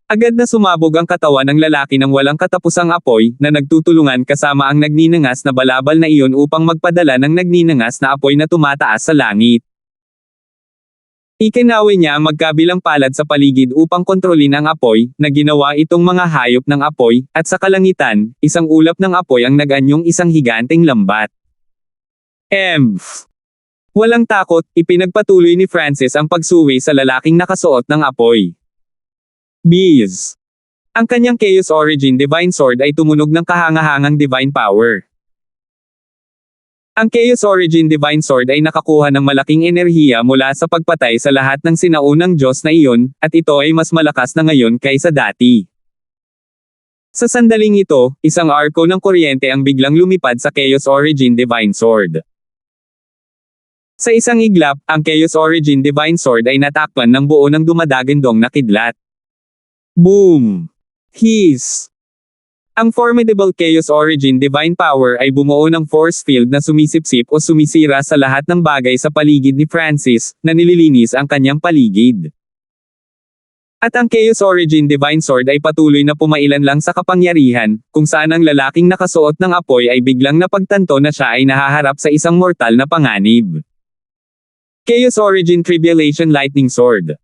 Agad na sumabog ang katawan ng lalaki ng walang katapusang apoy, na nagtutulungan kasama ang nagninangas na balabal na iyon upang magpadala ng nagninangas na apoy na tumataas sa langit. Ikinawi niya ang magkabilang palad sa paligid upang kontrolin ang apoy, na ginawa itong mga hayop ng apoy, at sa kalangitan, isang ulap ng apoy ang nag-anyong isang higanteng lambat. Walang takot, ipinagpatuloy ni Francis ang pagsuwi sa lalaking nakasuot ng apoy. Bees. Ang kanyang Chaos Origin Divine Sword ay tumunog ng kahangahangang divine power. Ang Chaos Origin Divine Sword ay nakakuha ng malaking enerhiya mula sa pagpatay sa lahat ng sinaunang Diyos na iyon, at ito ay mas malakas na ngayon kaysa dati. Sa sandaling ito, isang arko ng kuryente ang biglang lumipad sa Chaos Origin Divine Sword. Sa isang iglap, ang Chaos Origin Divine Sword ay natakpan ng buo ng dumadagandong na kidlat. Boom! Hiss! Ang formidable Chaos Origin Divine Power ay bumuo ng force field na sumisipsip o sumisira sa lahat ng bagay sa paligid ni Francis, na nililinis ang kanyang paligid. At ang Chaos Origin Divine Sword ay patuloy na pumailan lang sa kapangyarihan, kung saan ang lalaking nakasuot ng apoy ay biglang napagtanto na siya ay nahaharap sa isang mortal na panganib. Chaos Origin Tribulation Lightning Sword.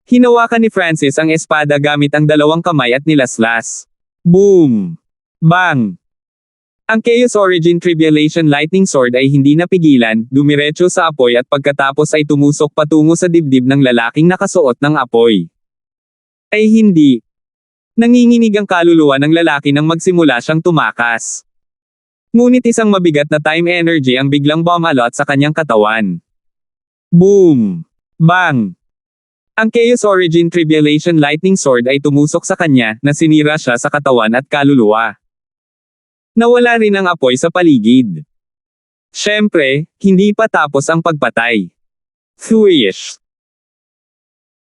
Hinawakan ni Francis ang espada gamit ang dalawang kamay at nilaslas. Boom! Bang! Ang Chaos Origin Tribulation Lightning Sword ay hindi napigilan, dumiretso sa apoy at pagkatapos ay tumusok patungo sa dibdib ng lalaking nakasuot ng apoy. Ay hindi. Nanginginig ang kaluluwa ng lalaki nang magsimula siyang tumakas. Ngunit isang mabigat na time energy ang biglang bumalot sa kanyang katawan. Boom! Bang! Ang Chaos Origin Tribulation Lightning Sword ay tumusok sa kanya, na sinira siya sa katawan at kaluluwa. Nawala rin ang apoy sa paligid. Siyempre, hindi pa tapos ang pagpatay. Thwish!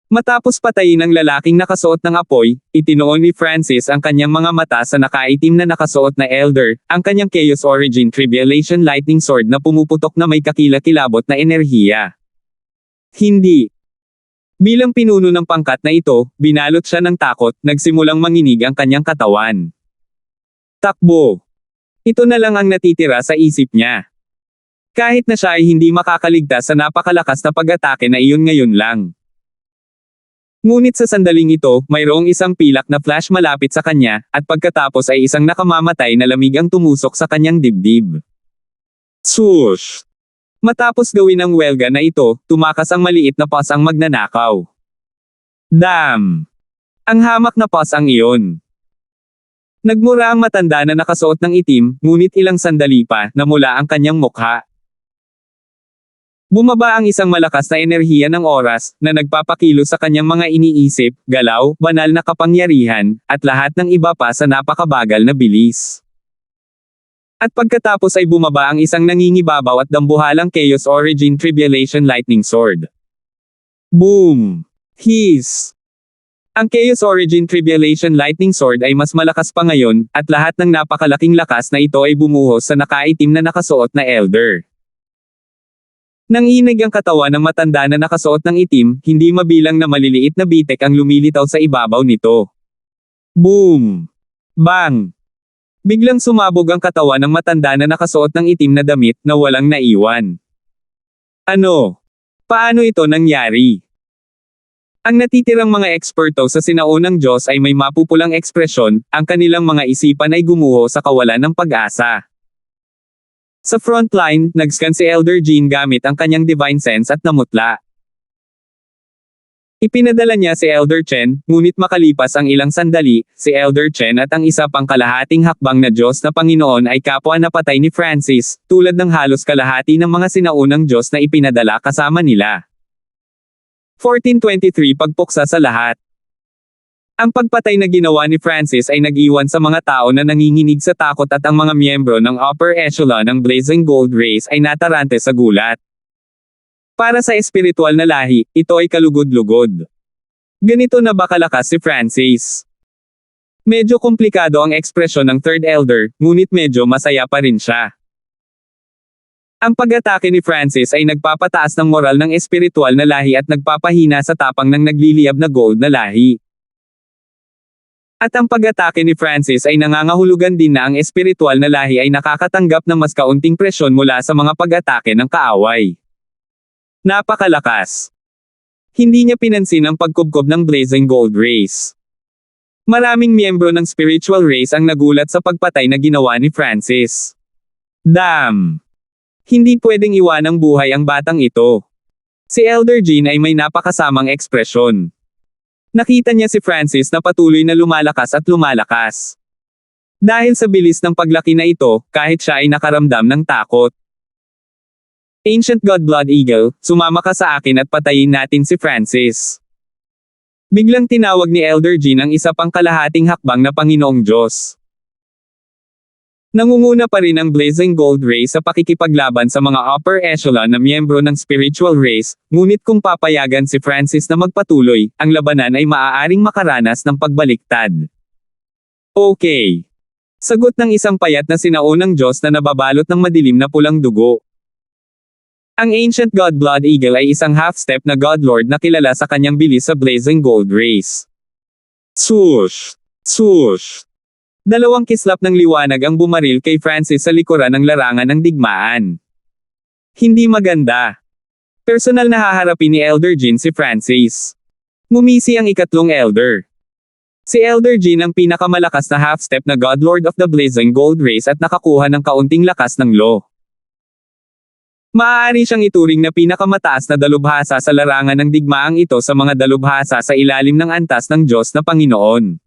Matapos patayin ng lalaking nakasuot ng apoy, itinuon ni Francis ang kanyang mga mata sa nakaitim na nakasuot na elder, ang kanyang Chaos Origin Tribulation Lightning Sword na pumuputok na may kakilakilabot na enerhiya. Hindi. Bilang pinuno ng pangkat na ito, binalot siya ng takot, nagsimulang manginig ang kanyang katawan. Takbo! Ito na lang ang natitira sa isip niya. Kahit na siya ay hindi makakaligtas sa napakalakas na pag-atake na iyon ngayon lang. Ngunit sa sandaling ito, mayroong isang pilak na flash malapit sa kanya, at pagkatapos ay isang nakamamatay na lamig ang tumusok sa kanyang dibdib. Swoosh! Matapos gawin ang welga na ito, tumakas ang maliit na pasang magnanakaw. Damn! Ang hamak na pasang iyon. Nagmura ang matanda na nakasuot ng itim, ngunit ilang sandali pa, namula ang kanyang mukha. Bumaba ang isang malakas na enerhiya ng oras, na nagpapakilo sa kanyang mga iniisip, galaw, banal na kapangyarihan, at lahat ng iba pa sa napakabagal na bilis. At pagkatapos ay bumaba ang isang nangingibabaw at dambuhalang Chaos Origin Tribulation Lightning Sword. Boom! Hiss! Ang Chaos Origin Tribulation Lightning Sword ay mas malakas pa ngayon, at lahat ng napakalaking lakas na ito ay bumuhos sa nakaitim na nakasuot na elder. Nanginig ang katawan ng matanda na nakasuot ng itim, hindi mabilang na maliliit na bitek ang lumilitaw sa ibabaw nito. Boom! Bang! Biglang sumabog ang katawan ng matanda na nakasuot ng itim na damit, na walang naiwan. Ano? Paano ito nangyari? Ang natitirang mga eksperto sa sinaunang Diyos ay may mapupulang ekspresyon, ang kanilang mga isipan ay gumuho sa kawalan ng pag-asa. Sa frontline, nag-scan si Elder Jean gamit ang kanyang divine sense at namutla. Ipinadala niya si Elder Chen, ngunit makalipas ang ilang sandali, si Elder Chen at ang isa pang kalahating hakbang na Diyos na Panginoon ay kapwa napatay ni Francis, tulad ng halos kalahati ng mga sinaunang Diyos na ipinadala kasama nila. 1423 Pagpuksa sa lahat. Ang pagpatay na ginawa ni Francis ay nag-iwan sa mga tao na nanginginig sa takot at ang mga miyembro ng upper echelon ng Blazing Gold Race ay natarante sa gulat. Para sa espiritual na lahi, ito ay kalugod-lugod. Ganito na ba kalakas si Francis? Medyo komplikado ang ekspresyon ng Third Elder, ngunit medyo masaya pa rin siya. Ang pag-atake ni Francis ay nagpapataas ng moral ng espiritual na lahi at nagpapahina sa tapang ng nagliliyab na gold na lahi. At ang pag-atake ni Francis ay nangangahulugan din na ang espiritual na lahi ay nakakatanggap ng mas kaunting presyon mula sa mga pag-atake ng kaaway. Napakalakas. Hindi niya pinansin ang pagkubkob ng Blazing Gold Race. Maraming miyembro ng spiritual race ang nagulat sa pagpatay na ginawa ni Francis. Damn! Hindi pwedeng iwanang buhay ang batang ito. Si Elder Jean ay may napakasamang ekspresyon. Nakita niya si Francis na patuloy na lumalakas at lumalakas. Dahil sa bilis ng paglaki na ito, kahit siya ay nakaramdam ng takot. Ancient God Blood Eagle, sumama ka sa akin at patayin natin si Francis. Biglang tinawag ni Elder Jean ang isa pang kalahating hakbang na Panginoong Diyos. Nangunguna pa rin ang Blazing Gold Race sa pakikipaglaban sa mga upper echelon na miyembro ng spiritual race, ngunit kung papayagan si Francis na magpatuloy, ang labanan ay maaaring makaranas ng pagbaliktad. Okay. Sagot ng isang payat na sinaunang Diyos na nababalot ng madilim na pulang dugo. Ang Ancient God Blood Eagle ay isang half-step na God Lord na kilala sa kanyang bilis sa Blazing Gold Race. Swoosh! Swoosh! Dalawang kislap ng liwanag ang bumaril kay Francis sa likuran ng larangan ng digmaan. Hindi maganda. Personal na haharapin ni Elder Jean si Francis. Ngumisi ang ikatlong Elder. Si Elder Jean ang pinakamalakas na half-step na God Lord of the Blazing Gold Race at nakakuha ng kaunting lakas ng law. Maaari siyang ituring na pinakamataas na dalubhasa sa larangan ng digmaang ito sa mga dalubhasa sa ilalim ng antas ng Diyos na Panginoon.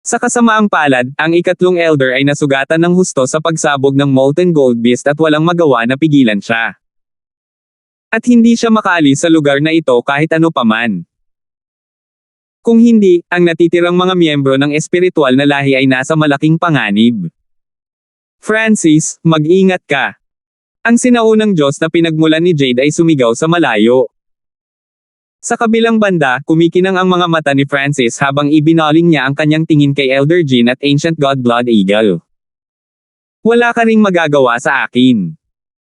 Sa kasamaang palad, ang ikatlong Elder ay nasugatan ng husto sa pagsabog ng Molten Gold Beast at walang magawa na pigilan siya. At hindi siya makaalis sa lugar na ito kahit ano paman. Kung hindi, ang natitirang mga miyembro ng espiritual na lahi ay nasa malaking panganib. Francis, mag-ingat ka. Ang sinaunang Diyos na pinagmulan ni Jade ay sumigaw sa malayo. Sa kabilang banda, kumikinang ang mga mata ni Francis habang ibinaling niya ang kanyang tingin kay Elder Jean at Ancient God Blood Eagle. Wala ka ring magagawa sa akin.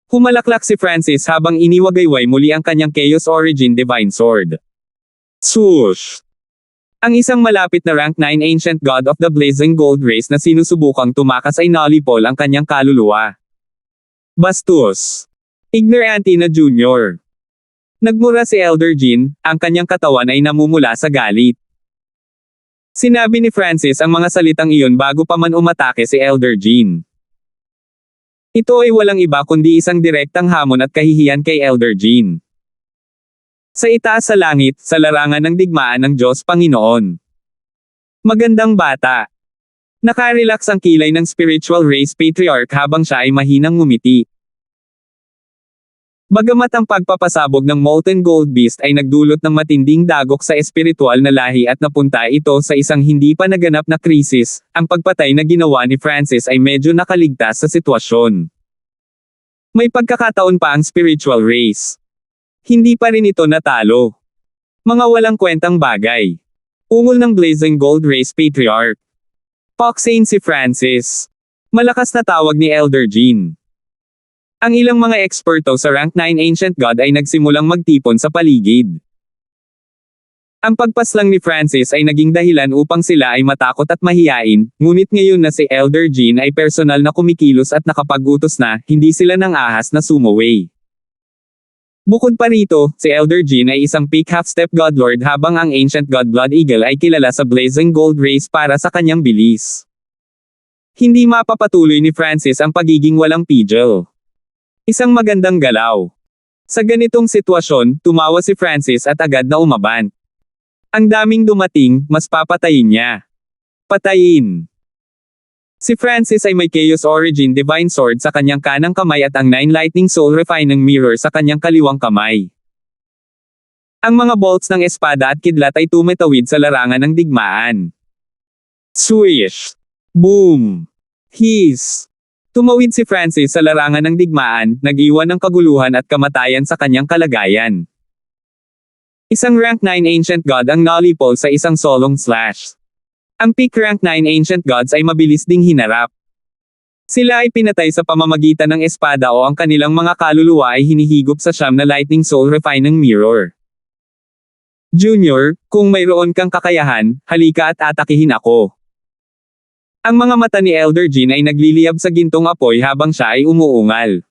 Humalaklak si Francis habang iniwagayway muli ang kanyang Chaos Origin Divine Sword. Swoosh! Ang isang malapit na rank 9 Ancient God of the Blazing Gold Race na sinusubukang tumakas ay nalipol ang kanyang kaluluwa. Bastos! Ignorante na Junior. Nagmura si Elder Jean, ang kanyang katawan ay namumula sa galit. Sinabi ni Francis ang mga salitang iyon bago pa man umatake si Elder Jean. Ito ay walang iba kundi isang direktang hamon at kahihiyan kay Elder Jean. Sa itaas sa langit, sa larangan ng digmaan ng Diyos Panginoon. Magandang bata. Nakarelax ang kilay ng spiritual race patriarch habang siya ay mahinang ngumiti. Bagamat ang pagpapasabog ng Molten Gold Beast ay nagdulot ng matinding dagok sa espiritual na lahi at napunta ito sa isang hindi pa naganap na krisis, ang pagpatay na ginawa ni Francis ay medyo nakaligtas sa sitwasyon. May pagkakataon pa ang spiritual race. Hindi pa rin ito natalo. Mga walang kwentang bagay. Ungol ng Blazing Gold Race Patriarch. Poxane si Francis. Malakas na tawag ni Elder Jean. Ang ilang mga eksperto sa rank 9 Ancient God ay nagsimulang magtipon sa paligid. Ang pagpaslang ni Francis ay naging dahilan upang sila ay matakot at mahiyain, ngunit ngayon na si Elder Jean ay personal na kumikilos at nakapag-utos na, hindi sila nang ahas na sumaway. Bukod pa rito, si Elder Jean ay isang peak half-step Godlord habang ang Ancient God Blood Eagle ay kilala sa Blazing Gold Race para sa kanyang bilis. Hindi mapapatuloy ni Francis ang pagiging walang pigil. Isang magandang galaw. Sa ganitong sitwasyon, tumawa si Francis at agad na umabant. Ang daming dumating, mas papatayin niya. Patayin. Si Francis ay may Chaos Origin Divine Sword sa kanyang kanang kamay at ang 9 Lightning Soul Refining Mirror sa kanyang kaliwang kamay. Ang mga bolts ng espada at kidlat ay tumitawid sa larangan ng digmaan. Swish! Boom! Hiss! Tumawid si Francis sa larangan ng digmaan, nag-iwan ng kaguluhan at kamatayan sa kanyang kalagayan. Isang rank 9 Ancient God ang nalipol sa isang solong slash. Ang peak rank 9 Ancient Gods ay mabilis ding hinarap. Sila ay pinatay sa pamamagitan ng espada o ang kanilang mga kaluluwa ay hinihigop sa siyam na Lightning Soul Refining Mirror. Junior, kung mayroon kang kakayahan, halika at atakihin ako. Ang mga mata ni Elder Jin ay nagliliyab sa gintong apoy habang siya ay umuungal.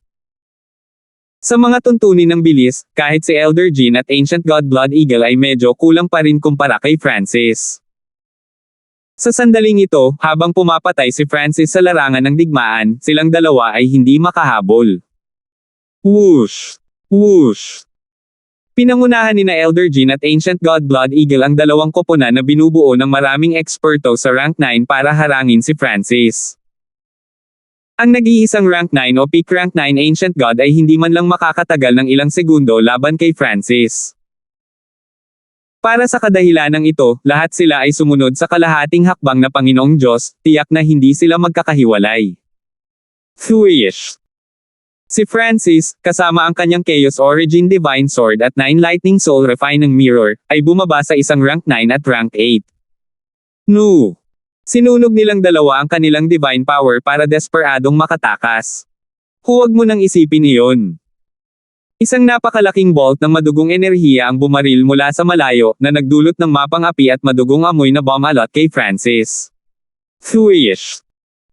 Sa mga tuntunin ng bilis, kahit si Elder Jin at Ancient God Blood Eagle ay medyo kulang pa rin kumpara kay Francis. Sa sandaling ito, habang pumapatay si Francis sa larangan ng digmaan, silang dalawa ay hindi makahabol. Whoosh! Whoosh! Pinangunahan ni na Elder Jin at Ancient God Blood Eagle ang dalawang koponan na binubuo ng maraming eksperto sa rank 9 para harangin si Francis. Ang nag-iisang rank 9 o peak rank 9 Ancient God ay hindi man lang makakatagal ng ilang segundo laban kay Francis. Para sa kadahilanang ito, lahat sila ay sumunod sa kalahating hakbang na Panginoong Diyos, tiyak na hindi sila magkakahiwalay. Thwish! Si Francis, kasama ang kanyang Chaos Origin Divine Sword at 9 Lightning Soul Refining Mirror, ay bumaba sa isang rank 9 at rank 8. No! Sinunog nilang dalawa ang kanilang divine power para desperadong makatakas. Huwag mo nang isipin iyon. Isang napakalaking bolt ng madugong enerhiya ang bumaril mula sa malayo na nagdulot ng mapang api at madugong amoy na bomb alot kay Francis. Thwish!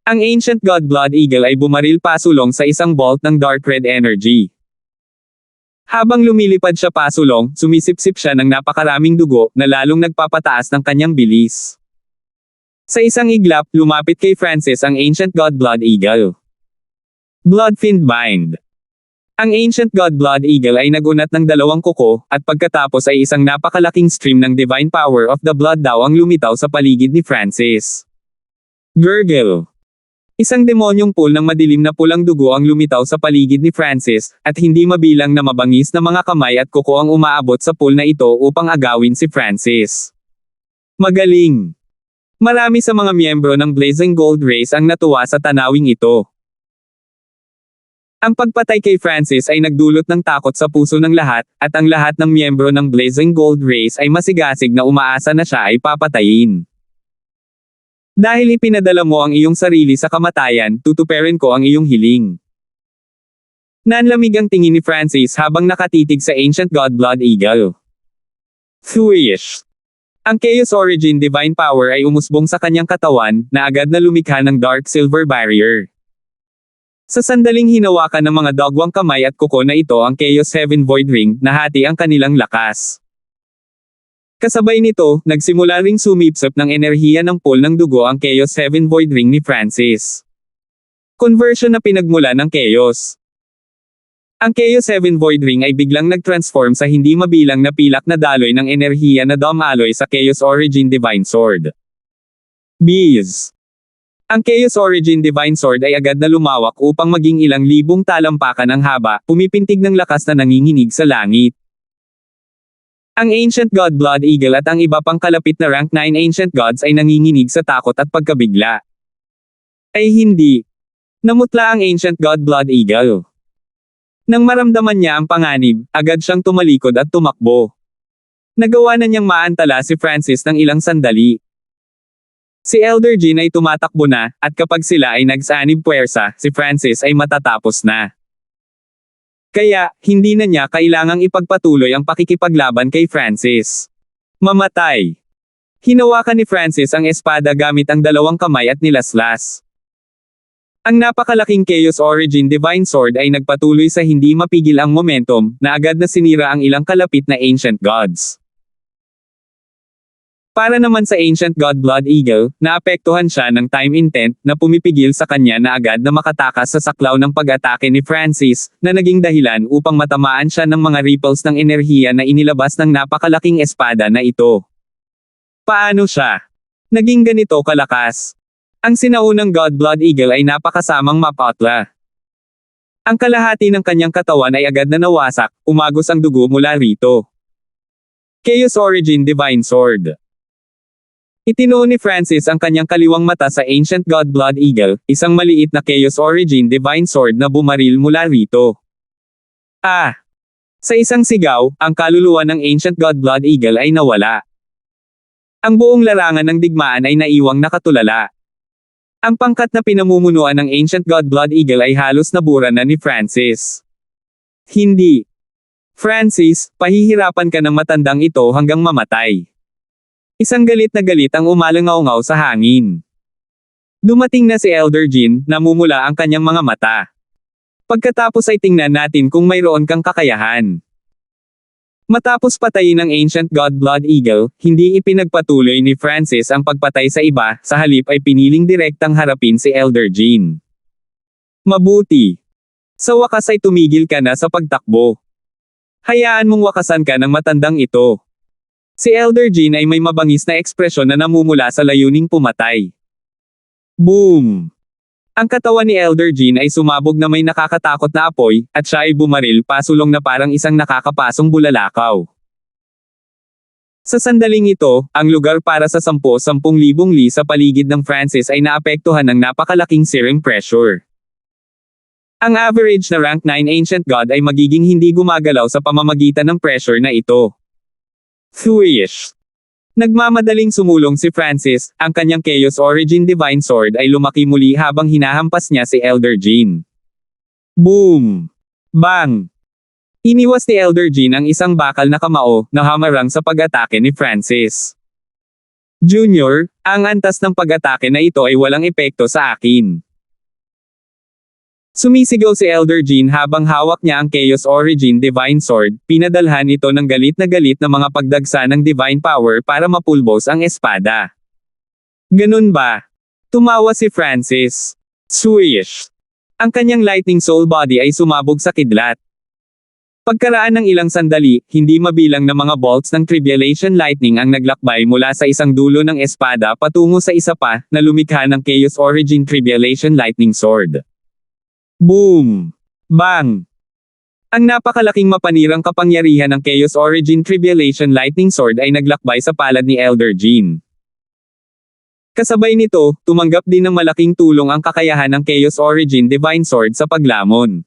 Ang Ancient God Blood Eagle ay bumaril pasulong sa isang bolt ng dark red energy. Habang lumilipad siya pasulong, sumisipsip siya ng napakaraming dugo na lalong nagpapataas ng kanyang bilis. Sa isang iglap, lumapit kay Francis ang Ancient God Blood Eagle. Bloodfiend Bind. Ang Ancient God Blood Eagle ay nagunat ng dalawang kuko, at pagkatapos ay isang napakalaking stream ng divine power of the blood daw ang lumitaw sa paligid ni Francis. Gurgle. Isang demonyong pool ng madilim na pulang dugo ang lumitaw sa paligid ni Francis, at hindi mabilang na mabangis na mga kamay at kuko ang umaabot sa pool na ito upang agawin si Francis. Magaling! Marami sa mga miyembro ng Blazing Gold Race ang natuwa sa tanawing ito. Ang pagpatay kay Francis ay nagdulot ng takot sa puso ng lahat, at ang lahat ng miyembro ng Blazing Gold Race ay masigasig na umaasa na siya ay papatayin. Dahil ipinadala mo ang iyong sarili sa kamatayan, tutuparin ko ang iyong hiling. Nanlamig ang tingin ni Francis habang nakatitig sa Ancient God Blood Eagle. Thwish! Ang Chaos Origin Divine Power ay umusbong sa kanyang katawan, na agad na lumikha ng Dark Silver Barrier. Sa sandaling hinawakan ng mga dogwang kamay at kuko na ito ang Chaos Heaven Void Ring, nahati ang kanilang lakas. Kasabay nito, nagsimula ring sumipsip ng enerhiya ng pool ng dugo ang Chaos Heaven Void Ring ni Francis. Conversion na pinagmula ng Chaos. Ang Chaos Heaven Void Ring ay biglang nag-transform sa hindi mabilang na pilak na daloy ng enerhiya na Dom Alloy sa Chaos Origin Divine Sword. Bees. Ang Chaos Origin Divine Sword ay agad na lumawak upang maging ilang libong talampakan ang haba, pumipintig ng lakas na nanginginig sa langit. Ang Ancient God Blood Eagle at ang iba pang kalapit na rank 9 Ancient Gods ay nanginginig sa takot at pagkabigla. Ay hindi. Namutla ang Ancient God Blood Eagle. Nang maramdaman niya ang panganib, agad siyang tumalikod at tumakbo. Nagawa na niyang maantala si Francis ng ilang sandali. Si Elder Jin ay tumatakbo na, at kapag sila ay nagsanib puwersa, si Francis ay matatapos na. Kaya, hindi na niya kailangang ipagpatuloy ang pakikipaglaban kay Francis. Mamatay. Hinawakan ni Francis ang espada gamit ang dalawang kamay at nilaslas. Ang napakalaking Chaos Origin Divine Sword ay nagpatuloy sa hindi mapigil ang momentum, na agad na sinira ang ilang kalapit na Ancient Gods. Para naman sa Ancient God Blood Eagle, naapektuhan siya ng time intent na pumipigil sa kanya na agad na makatakas sa saklaw ng pag-atake ni Francis, na naging dahilan upang matamaan siya ng mga ripples ng enerhiya na inilabas ng napakalaking espada na ito. Paano siya naging ganito kalakas? Ang sinaunang God Blood Eagle ay napakasamang mapatla. Ang kalahati ng kanyang katawan ay agad na nawasak, umagos ang dugo mula rito. Chaos Origin Divine Sword. Itinuon ni Francis ang kanyang kaliwang mata sa Ancient God Blood Eagle, isang maliit na Chaos Origin Divine Sword na bumaril mula rito. Sa isang sigaw, ang kaluluwa ng Ancient God Blood Eagle ay nawala. Ang buong larangan ng digmaan ay naiwang nakatulala. Ang pangkat na pinamumunuan ng Ancient God Blood Eagle ay halos nabura na ni Francis. Hindi. Francis, pahihirapan ka ng matandang ito hanggang mamatay. Isang galit na galit ang umalangaw-ngaw sa hangin. Dumating na si Elder Jin, namumula ang kanyang mga mata. Pagkatapos ay tingnan natin kung mayroon kang kakayahan. Matapos patayin ng Ancient God Blood Eagle, hindi ipinagpatuloy ni Francis ang pagpatay sa iba, sa halip ay piniling direktang harapin si Elder Jin. Mabuti. Sa wakas ay tumigil ka na sa pagtakbo. Hayaan mong wakasan ka ng matandang ito. Si Elder Jin ay may mabangis na ekspresyon na namumula sa layuning pumatay. Boom! Ang katawan ni Elder Jin ay sumabog na may nakakatakot na apoy, at siya ay bumaril pasulong na parang isang nakakapasong bulalakaw. Sa sandaling ito, ang lugar para sa 10,000 li sa paligid ng Francis ay naapektuhan ng napakalaking searing pressure. Ang average na rank 9 Ancient God ay magiging hindi gumagalaw sa pamamagitan ng pressure na ito. Thwish! Nagmamadaling sumulong si Francis, ang kanyang Chaos Origin Divine Sword ay lumaki muli habang hinahampas niya si Elder Jin. Boom! Bang! Iniwas ni Elder Jin ang isang bakal na kamao na hamarang sa pag-atake ni Francis. Junior, ang antas ng pag-atake na ito ay walang epekto sa akin. Sumisigaw si Elder Jin habang hawak niya ang Chaos Origin Divine Sword, pinadalhan ito ng galit na mga pagdagsa ng Divine Power para mapulbos ang espada. Ganun ba? Tumawa si Francis. Swish! Ang kanyang Lightning Soul Body ay sumabog sa kidlat. Pagkaraan ng ilang sandali, hindi mabilang na mga bolts ng Tribulation Lightning ang naglakbay mula sa isang dulo ng espada patungo sa isa pa, na lumikha ng Chaos Origin Tribulation Lightning Sword. Boom! Bang! Ang napakalaking mapanirang kapangyarihan ng Chaos Origin Tribulation Lightning Sword ay naglakbay sa palad ni Elder Jin. Kasabay nito, tumanggap din ng malaking tulong ang kakayahan ng Chaos Origin Divine Sword sa paglamon.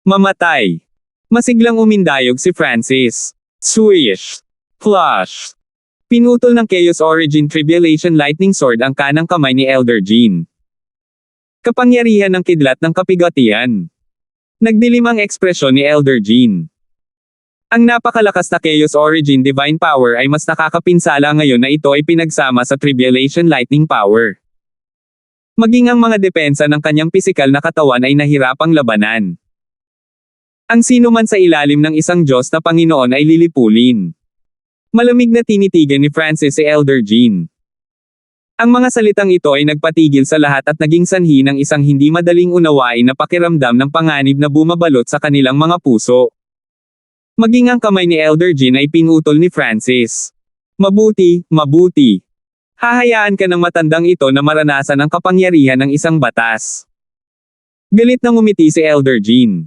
Mamatay! Masiglang umindayog si Francis. Swish! Flash! Pinutol ng Chaos Origin Tribulation Lightning Sword ang kanang kamay ni Elder Jin. Kapangyarihan ng kidlat ng kapigatian. Nagdilim ang ekspresyon ni Elder Jin. Ang napakalakas na Chaos Origin Divine Power ay mas nakakapinsala ngayon na ito ay pinagsama sa Tribulation Lightning Power. Maging ang mga depensa ng kanyang pisikal na katawan ay nahirapang labanan. Ang sino man sa ilalim ng isang Diyos na Panginoon ay lilipulin. Malamig na tinitigan ni Francis si Elder Jin. Ang mga salitang ito ay nagpatigil sa lahat at naging sanhi ng isang hindi madaling unawain na pakiramdam ng panganib na bumabalot sa kanilang mga puso. Maging ang kamay ni Elder Jin ay pinutol ni Francis. Mabuti, mabuti. Hahayaan ka ng matandang ito na maranasan ang kapangyarihan ng isang batas. Galit na ngumiti si Elder Jin.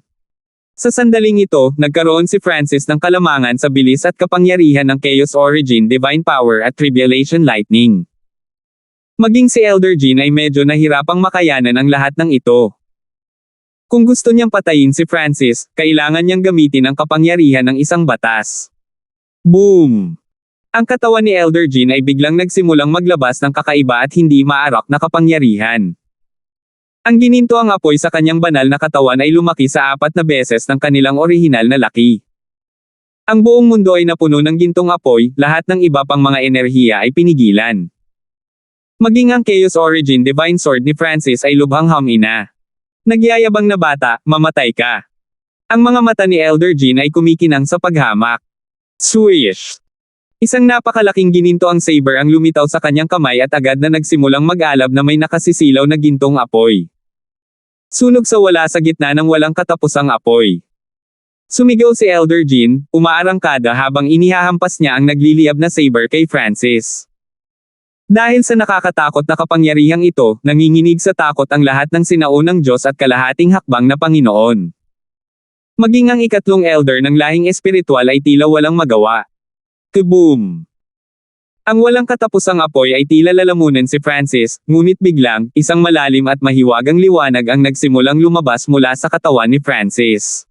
Sa sandaling ito, nagkaroon si Francis ng kalamangan sa bilis at kapangyarihan ng Chaos Origin Divine Power at Tribulation Lightning. Maging si Elder Jin ay medyo nahirapang makayanan ang lahat ng ito. Kung gusto niyang patayin si Francis, kailangan niyang gamitin ang kapangyarihan ng isang batas. Boom! Ang katawan ni Elder Jin ay biglang nagsimulang maglabas ng kakaiba at hindi maarak na kapangyarihan. Ang gininto ang apoy sa kanyang banal na katawan ay lumaki sa 4 na beses ng kanilang orihinal na laki. Ang buong mundo ay napuno ng gintong apoy, lahat ng iba pang mga enerhiya ay pinigilan. Maging ang Chaos Origin Divine Sword ni Francis ay lubhang hamina. Nagyayabang na bata, mamatay ka. Ang mga mata ni Elder Jin ay kumikinang sa paghamak. Swish! Isang napakalaking gininto ang saber ang lumitaw sa kanyang kamay at agad na nagsimulang mag-alab na may nakasisilaw na gintong apoy. Sunog sa wala sa gitna ng walang katapusang apoy. Sumigaw si Elder Jin, umaarangkada habang inihahampas niya ang nagliliyab na saber kay Francis. Dahil sa nakakatakot na kapangyarihang ito, nanginginig sa takot ang lahat ng sinaunang Diyos at kalahating hakbang na Panginoon. Maging ang ikatlong elder ng lahing espiritual ay tila walang magawa. Kaboom! Ang walang katapusang apoy ay tila lalamunan si Francis, ngunit biglang, isang malalim at mahiwagang liwanag ang nagsimulang lumabas mula sa katawan ni Francis.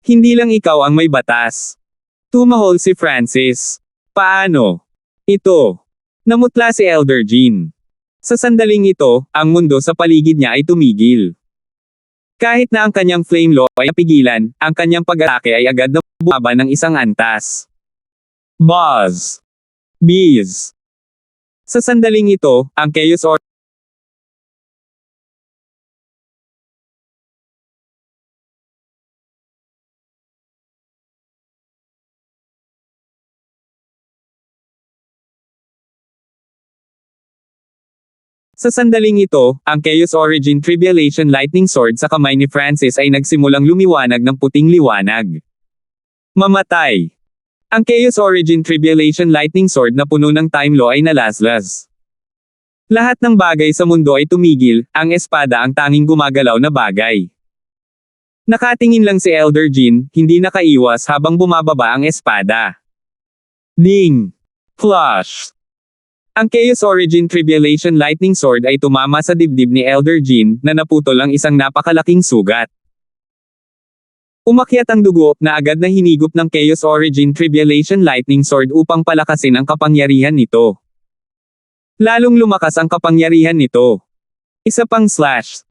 Hindi lang ikaw ang may batas. Tumahol si Francis. Paano? Ito. Namutla si Elder Jean. Sa sandaling ito, ang mundo sa paligid niya ay tumigil. Kahit na ang kanyang flame law ay napigilan, ang kanyang pag-atake ay agad na bumaba ng isang antas. Buzz! Bees! Sa sandaling ito, ang Chaos Origin Sa sandaling ito, ang Chaos Origin Tribulation Lightning Sword sa kamay ni Francis ay nagsimulang lumiwanag ng puting liwanag. Mamatay! Ang Chaos Origin Tribulation Lightning Sword na puno ng Time Law ay nalaslas. Lahat ng bagay sa mundo ay tumigil, ang espada ang tanging gumagalaw na bagay. Nakatingin lang si Elder Jean, hindi nakaiwas habang bumababa ang espada. Ding! Flash! Ang Chaos Origin Tribulation Lightning Sword ay tumama sa dibdib ni Elder Jean na naputol ang isang napakalaking sugat. Umakyat ang dugo na agad na hinigop ng Chaos Origin Tribulation Lightning Sword upang palakasin ang kapangyarihan nito. Lalong lumakas ang kapangyarihan nito. Isa pang slash.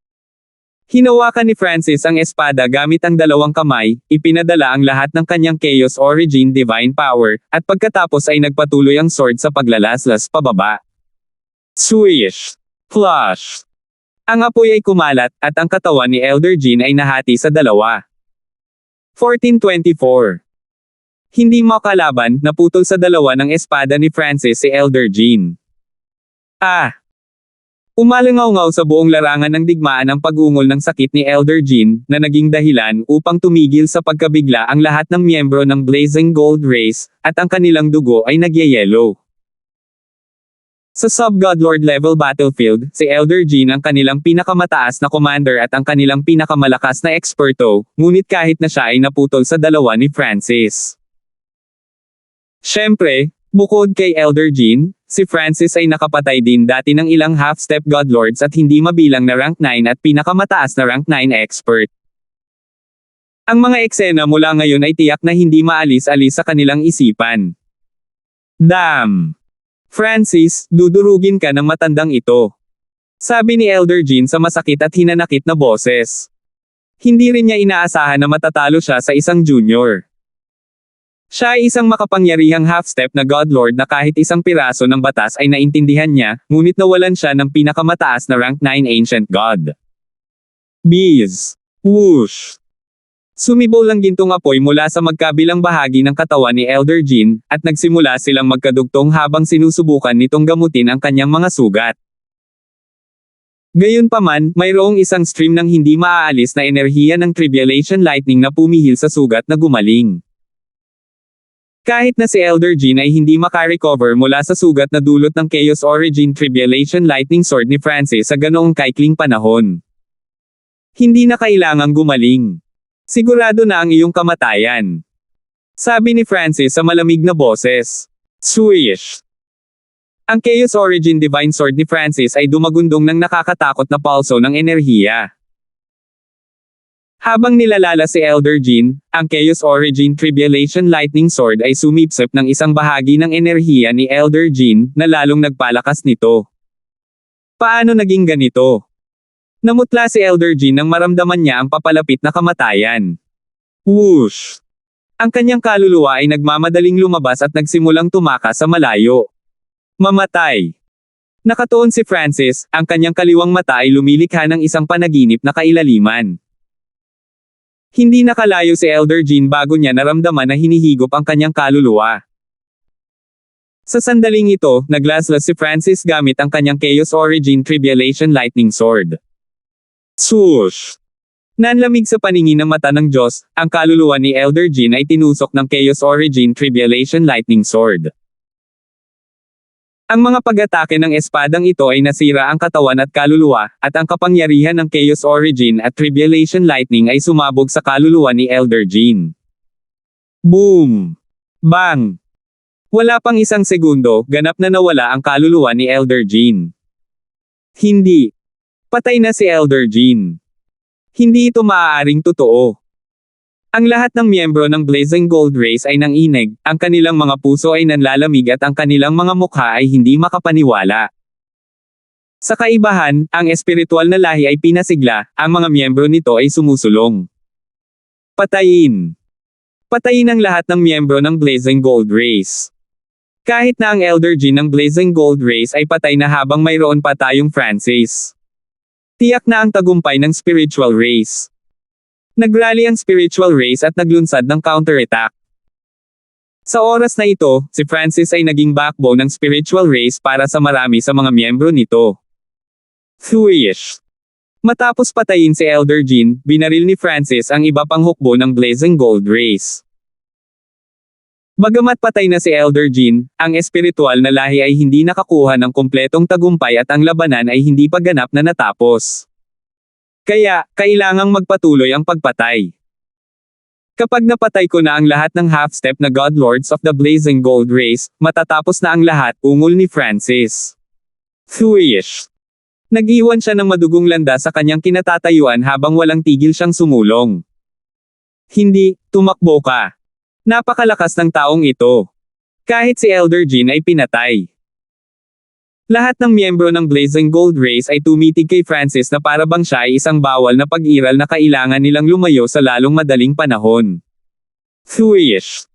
Hinawakan ni Francis ang espada gamit ang dalawang kamay, ipinadala ang lahat ng kanyang Chaos Origin Divine Power, at pagkatapos ay nagpatuloy ang sword sa paglalaslas pababa. Swish! Flash! Ang apoy ay kumalat, at ang katawan ni Elder Jean ay nahati sa dalawa. 1424. Hindi makalaban, naputol sa dalawa ng espada ni Francis si Elder Jean. Umalangaw-ngaw sa buong larangan ng digmaan ang pag-ungol ng sakit ni Elder Jean, na naging dahilan upang tumigil sa pagkabigla ang lahat ng miyembro ng Blazing Gold Race, at ang kanilang dugo ay nagyayelo. Sa Sub-Godlord level battlefield, si Elder Jean ang kanilang pinakamataas na commander at ang kanilang pinakamalakas na eksperto, ngunit kahit na siya ay naputol sa dalawa ni Francis. Siyempre, bukod kay Elder Jean, si Francis ay nakapatay din dati ng ilang half-step godlords at hindi mabilang na rank 9 at pinakamataas na rank 9 expert. Ang mga eksena mula ngayon ay tiyak na hindi maalis-alis sa kanilang isipan. Damn! Francis, dudurugin ka ng matandang ito. Sabi ni Elder Jean sa masakit at hinanakit na boses. Hindi rin niya inaasahan na matatalo siya sa isang junior. Siya ay isang makapangyarihang half-step na godlord na kahit isang piraso ng batas ay naintindihan niya, ngunit nawalan siya ng pinakamataas na rank 9 ancient god. Bees! Whoosh! Sumibol ang gintong apoy mula sa magkabilang bahagi ng katawan ni Elder Jean, at nagsimula silang magkadugtong habang sinusubukan nitong gamutin ang kanyang mga sugat. Gayunpaman, mayroong isang stream ng hindi maaalis na enerhiya ng Tribulation Lightning na pumihil sa sugat na gumaling. Kahit na si Elder Jean ay hindi makarecover mula sa sugat na dulot ng Chaos Origin Tribulation Lightning Sword ni Francis sa ganoong kaikling panahon. Hindi na kailangang gumaling. Sigurado na ang iyong kamatayan. Sabi ni Francis sa malamig na boses. Swish! Ang Chaos Origin Divine Sword ni Francis ay dumagundong ng nakakatakot na pulso ng enerhiya. Habang nilalala si Elder Jean, ang Chaos Origin Tribulation Lightning Sword ay sumipsip ng isang bahagi ng enerhiya ni Elder Jean, na lalong nagpalakas nito. Paano naging ganito? Namutla si Elder Jean nang maramdaman niya ang papalapit na kamatayan. Whoosh! Ang kanyang kaluluwa ay nagmamadaling lumabas at nagsimulang tumakas sa malayo. Mamatay! Nakatuon si Francis, ang kanyang kaliwang mata ay lumilikha ng isang panaginip na kailaliman. Hindi nakalayo si Elder Jean bago niya naramdaman na hinihigop ang kanyang kaluluwa. Sa sandaling ito, naglaslas si Francis gamit ang kanyang Chaos Origin Tribulation Lightning Sword. Swoosh! Nanlamig sa paningin ng mata ng Diyos, ang kaluluwa ni Elder Jean ay tinusok ng Chaos Origin Tribulation Lightning Sword. Ang mga pag-atake ng espadang ito ay nasira ang katawan at kaluluwa, at ang kapangyarihan ng Chaos Origin at Tribulation Lightning ay sumabog sa kaluluwa ni Elder Jean. Boom! Bang! Wala pang isang segundo, ganap na nawala ang kaluluwa ni Elder Jean. Hindi. Patay na si Elder Jean. Hindi ito maaaring totoo. Ang lahat ng miyembro ng Blazing Gold Race ay nanginig, ang kanilang mga puso ay nanlalamig at ang kanilang mga mukha ay hindi makapaniwala. Sa kaibahan, ang espiritual na lahi ay pinasigla, ang mga miyembro nito ay sumusulong. Patayin. Patayin ang lahat ng miyembro ng Blazing Gold Race. Kahit na ang Elder Jin ng Blazing Gold Race ay patay na habang mayroon pa tayong Francis. Tiyak na ang tagumpay ng spiritual race. Nagrally ang spiritual race at naglunsad ng counterattack. Sa oras na ito, si Francis ay naging backbone ng spiritual race para sa marami sa mga miyembro nito. Thuish. Matapos patayin si Elder Jin, binaril ni Francis ang iba pang hukbo ng Blazing Gold Race. Bagamat patay na si Elder Jin, ang espiritual na lahi ay hindi nakakuha ng kumpletong tagumpay at ang labanan ay hindi pa ganap na natapos. Kaya, kailangang magpatuloy ang pagpatay. Kapag napatay ko na ang lahat ng half-step na God Lords of the Blazing Gold Race, matatapos na ang lahat, ungol ni Francis. Thuish. Nag-iwan siya ng madugong landa sa kanyang kinatatayuan habang walang tigil siyang sumulong. Hindi, tumakbo ka. Napakalakas ng taong ito. Kahit si Elder Jin ay pinatay. Lahat ng miyembro ng Blazing Gold Race ay tumitig kay Francis na para bang siya ay isang bawal na pag-iral na kailangan nilang lumayo sa lalong madaling panahon. Thuish.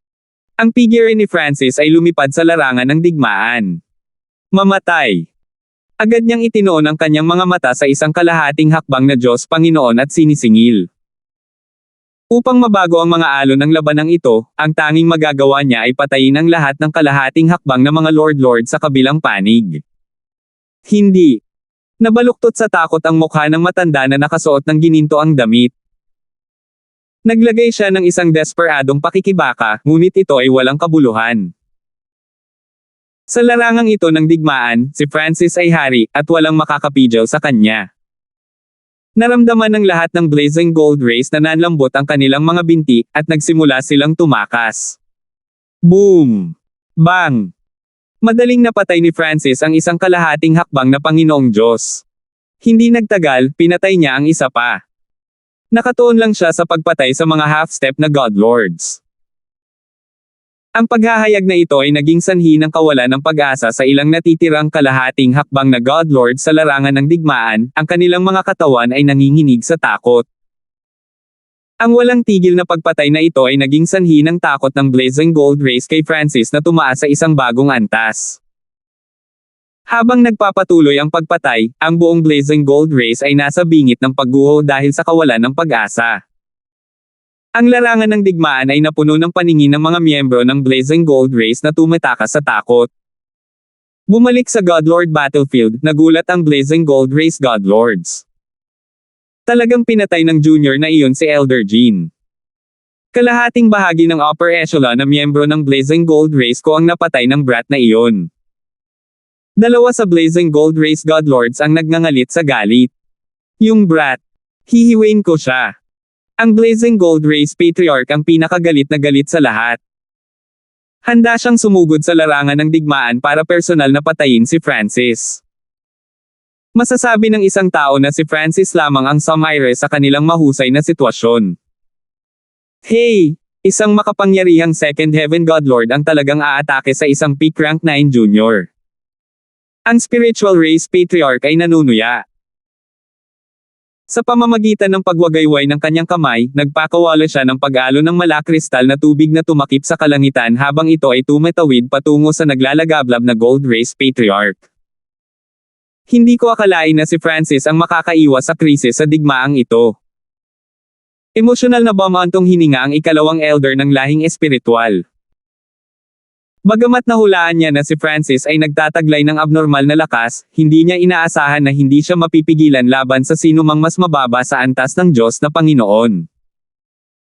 Ang figure ni Francis ay lumipad sa larangan ng digmaan. Mamatay. Agad niyang itinoon ang kanyang mga mata sa isang kalahating hakbang na Diyos Panginoon at sinisingil. Upang mabago ang mga alon ng labanang ito, ang tanging magagawa niya ay patayin ang lahat ng kalahating hakbang na mga Lord sa kabilang panig. Hindi. Nabaluktot sa takot ang mukha ng matanda na nakasuot ng ginintoang damit. Naglagay siya ng isang desperadong pakikibaka, ngunit ito ay walang kabuluhan. Sa larangang ito ng digmaan, si Francis ay hari, at walang makakapigil sa kanya. Naramdaman ng lahat ng Blazing Gold Race na nanlambot ang kanilang mga binti, at nagsimula silang tumakas. Boom! Bang! Madaling napatay ni Francis ang isang kalahating hakbang na Panginoong Diyos. Hindi nagtagal, pinatay niya ang isa pa. Nakatuon lang siya sa pagpatay sa mga half-step na God Lords. Ang paghahayag na ito ay naging sanhi ng kawalan ng pag-asa sa ilang natitirang kalahating hakbang na God Lords sa larangan ng digmaan, ang kanilang mga katawan ay nanginginig sa takot. Ang walang tigil na pagpatay na ito ay naging sanhi ng takot ng Blazing Gold Race kay Francis na tumaas sa isang bagong antas. Habang nagpapatuloy ang pagpatay, ang buong Blazing Gold Race ay nasa bingit ng pagguho dahil sa kawalan ng pag-asa. Ang larangan ng digmaan ay napuno ng paningin ng mga miyembro ng Blazing Gold Race na tumatakas sa takot. Bumalik sa Godlord battlefield, nagulat ang Blazing Gold Race Godlords. Talagang pinatay ng junior na iyon si Elder Jin. Kalahating bahagi ng upper echelon na miyembro ng Blazing Gold Race ko ang napatay ng brat na iyon. Dalawa sa Blazing Gold Race Godlords ang nagngangalit sa galit. Yung brat. Hihiwain ko siya. Ang Blazing Gold Race Patriarch ang pinakagalit na galit sa lahat. Handa siyang sumugod sa larangan ng digmaan para personal na patayin si Francis. Masasabi ng isang tao na si Francis lamang ang sumaire sa kanilang mahusay na sitwasyon. Hey! Isang makapangyarihang Second Heaven Godlord ang talagang aatake sa isang peak rank 9 junior. Ang Spiritual Race Patriarch ay nanunuya. Sa pamamagitan ng pagwagayway ng kanyang kamay, nagpakawala siya ng pag-alo ng malakristal na tubig na tumakip sa kalangitan habang ito ay tumatawid patungo sa naglalagablab na Gold Race Patriarch. Hindi ko akalain na si Francis ang makakaiwas sa krisis sa digmaang ito. Emosyonal na bumantong hininga ang ikalawang elder ng lahing espiritual. Bagamat nahulaan niya na si Francis ay nagtataglay ng abnormal na lakas, hindi niya inaasahan na hindi siya mapipigilan laban sa sino mang mas mababa sa antas ng Diyos na Panginoon.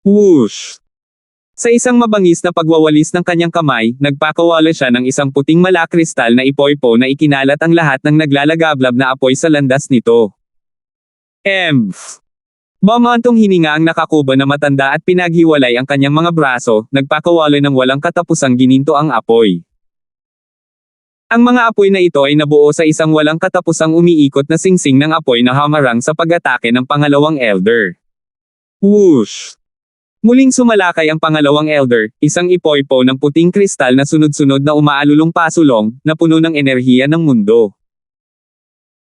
Whoosh! Sa isang mabangis na pagwawalis ng kanyang kamay, nagpakawala siya ng isang puting malakristal na ipoypo na ikinalat ang lahat ng naglalagablab na apoy sa landas nito. Bumantong hininga ang nakakuba na matanda at pinaghiwalay ang kanyang mga braso, nagpakawala ng walang katapusang gininto ang apoy. Ang mga apoy na ito ay nabuo sa isang walang katapusang umiikot na singsing ng apoy na hamarang sa pag-atake ng pangalawang elder. Whoosh! Muling sumalakay ang pangalawang elder, isang ipoypo ng puting kristal na sunod-sunod na umaalulong pasulong, na puno ng enerhiya ng mundo.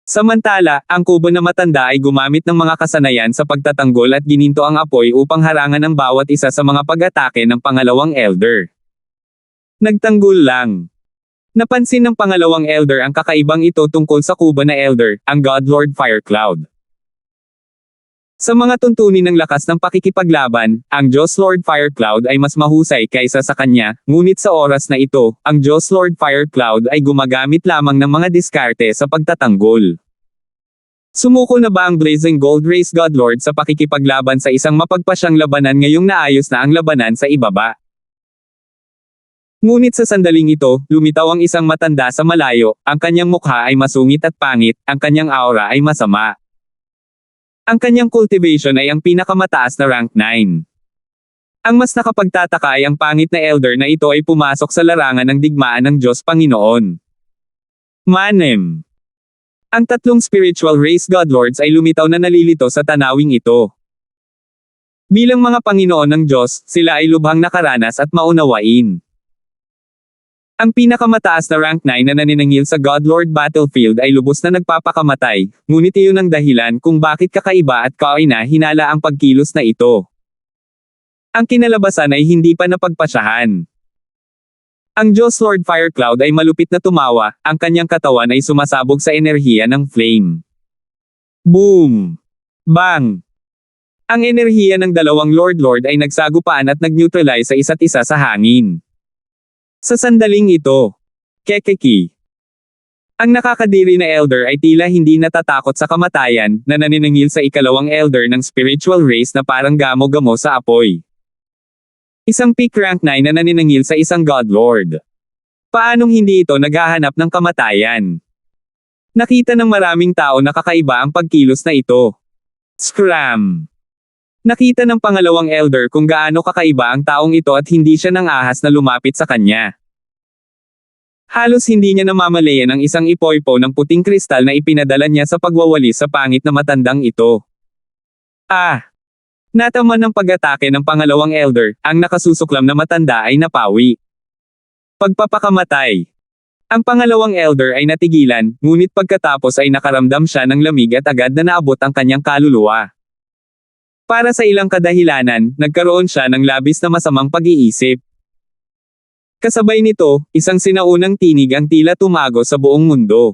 Samantala, ang kubo na matanda ay gumamit ng mga kasanayan sa pagtatanggol at gininto ang apoy upang harangan ang bawat isa sa mga pag-atake ng pangalawang elder. Nagtanggol lang. Napansin ng pangalawang elder ang kakaibang ito tungkol sa kubo na elder, ang God Lord Fire Cloud. Sa mga tuntunin ng lakas ng pakikipaglaban, ang Diyos Lord Fire Cloud ay mas mahusay kaysa sa kanya, ngunit sa oras na ito, ang Diyos Lord Fire Cloud ay gumagamit lamang ng mga diskarte sa pagtatanggol. Sumuko na ba ang Blazing Gold Race God Lord sa pakikipaglaban sa isang mapagpasyang labanan ngayong naayos na ang labanan sa ibaba? Ngunit sa sandaling ito, lumitaw ang isang matanda sa malayo, ang kanyang mukha ay masungit at pangit, ang kanyang aura ay masama. Ang kanyang cultivation ay ang pinakamataas na rank 9. Ang mas nakapagtataka ay ang pangit na elder na ito ay pumasok sa larangan ng digmaan ng Diyos Panginoon. Manem. Ang tatlong spiritual race godlords ay lumitaw na nalilito sa tanawing ito. Bilang mga Panginoon ng Diyos, sila ay lubhang nakaranas at maunawain. Ang pinakamataas na rank 9 na naniningil sa Godlord Battlefield ay lubos na nagpapakamatay, ngunit iyon ang dahilan kung bakit kakaiba at kaina-hinala ang pagkilos na ito. Ang kinalabasan ay hindi pa napagpasyahan. Ang Diyos Lord Fire Cloud ay malupit na tumawa, ang kanyang katawan ay sumasabog sa enerhiya ng flame. Boom! Bang! Ang enerhiya ng dalawang Lord ay nagsagupaan at nag-neutralize sa isa't isa sa hangin. Sa sandaling ito, Kekeki. Ang nakakadiri na elder ay tila hindi natatakot sa kamatayan, na naniningil sa ikalawang elder ng spiritual race na parang gamo-gamo sa apoy. Isang peak rank 9 na naniningil sa isang God Lord. Paanong hindi ito naghahanap ng kamatayan? Nakita ng maraming tao na kakaiba ang pagkilos na ito. Scram! Nakita ng pangalawang elder kung gaano kakaiba ang taong ito at hindi siya nang ahas na lumapit sa kanya. Halos hindi niya namamalayan ang isang ipoypo ng puting kristal na ipinadala niya sa pagwawalis sa pangit na matandang ito. Nataman ng pag-atake ng pangalawang elder, ang nakasusuklam na matanda ay napawi. Pagpapakamatay. Ang pangalawang elder ay natigilan, ngunit pagkatapos ay nakaramdam siya ng lamig at agad na naabot ang kanyang kaluluwa. Para sa ilang kadahilanan, nagkaroon siya ng labis na masamang pag-iisip. Kasabay nito, isang sinaunang tinig ang tila tumago sa buong mundo.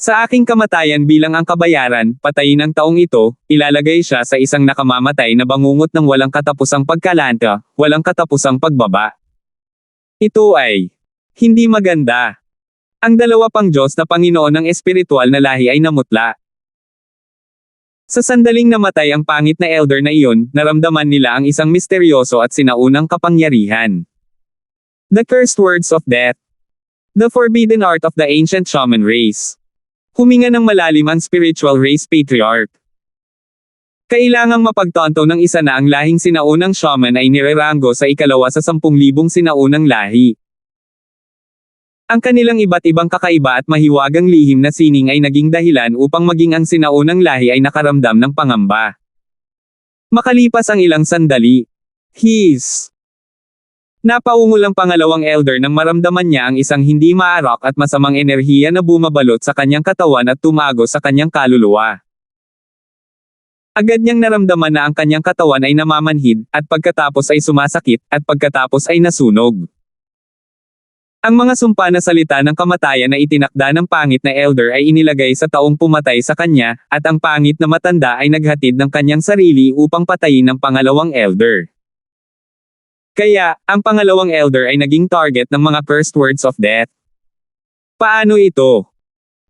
Sa aking kamatayan bilang ang kabayaran, patayin ang taong ito, ilalagay siya sa isang nakamamatay na bangungot ng walang katapusang pagkalanta, walang katapusang pagbaba. Ito ay hindi maganda. Ang dalawa pang Diyos na Panginoon ng espiritual na lahi ay namutla. Sa sandaling namatay ang pangit na elder na iyon, naramdaman nila ang isang misteryoso at sinaunang kapangyarihan. The cursed words of death. The forbidden art of the ancient shaman race. Huminga ng malalim ang spiritual race patriarch. Kailangang mapagtanto ng isa na ang lahing sinaunang shaman ay nireranggo sa ikalawa sa 10,000 sinaunang lahi. Ang kanilang iba't ibang kakaiba at mahiwagang lihim na sining ay naging dahilan upang maging ang sinaunang lahi ay nakaramdam ng pangamba. Makalipas ang ilang sandali, napaungol ang pangalawang elder nang maramdaman niya ang isang hindi maarak at masamang enerhiya na bumabalot sa kanyang katawan at tumago sa kanyang kaluluwa. Agad niyang naramdaman na ang kanyang katawan ay namamanhid, at pagkatapos ay sumasakit, at pagkatapos ay nasunog. Ang mga sumpa na salita ng kamatayan na itinakda ng pangit na elder ay inilagay sa taong pumatay sa kanya, at ang pangit na matanda ay naghatid ng kanyang sarili upang patayin ng pangalawang elder. Kaya, ang pangalawang elder ay naging target ng mga cursed words of death. Paano ito?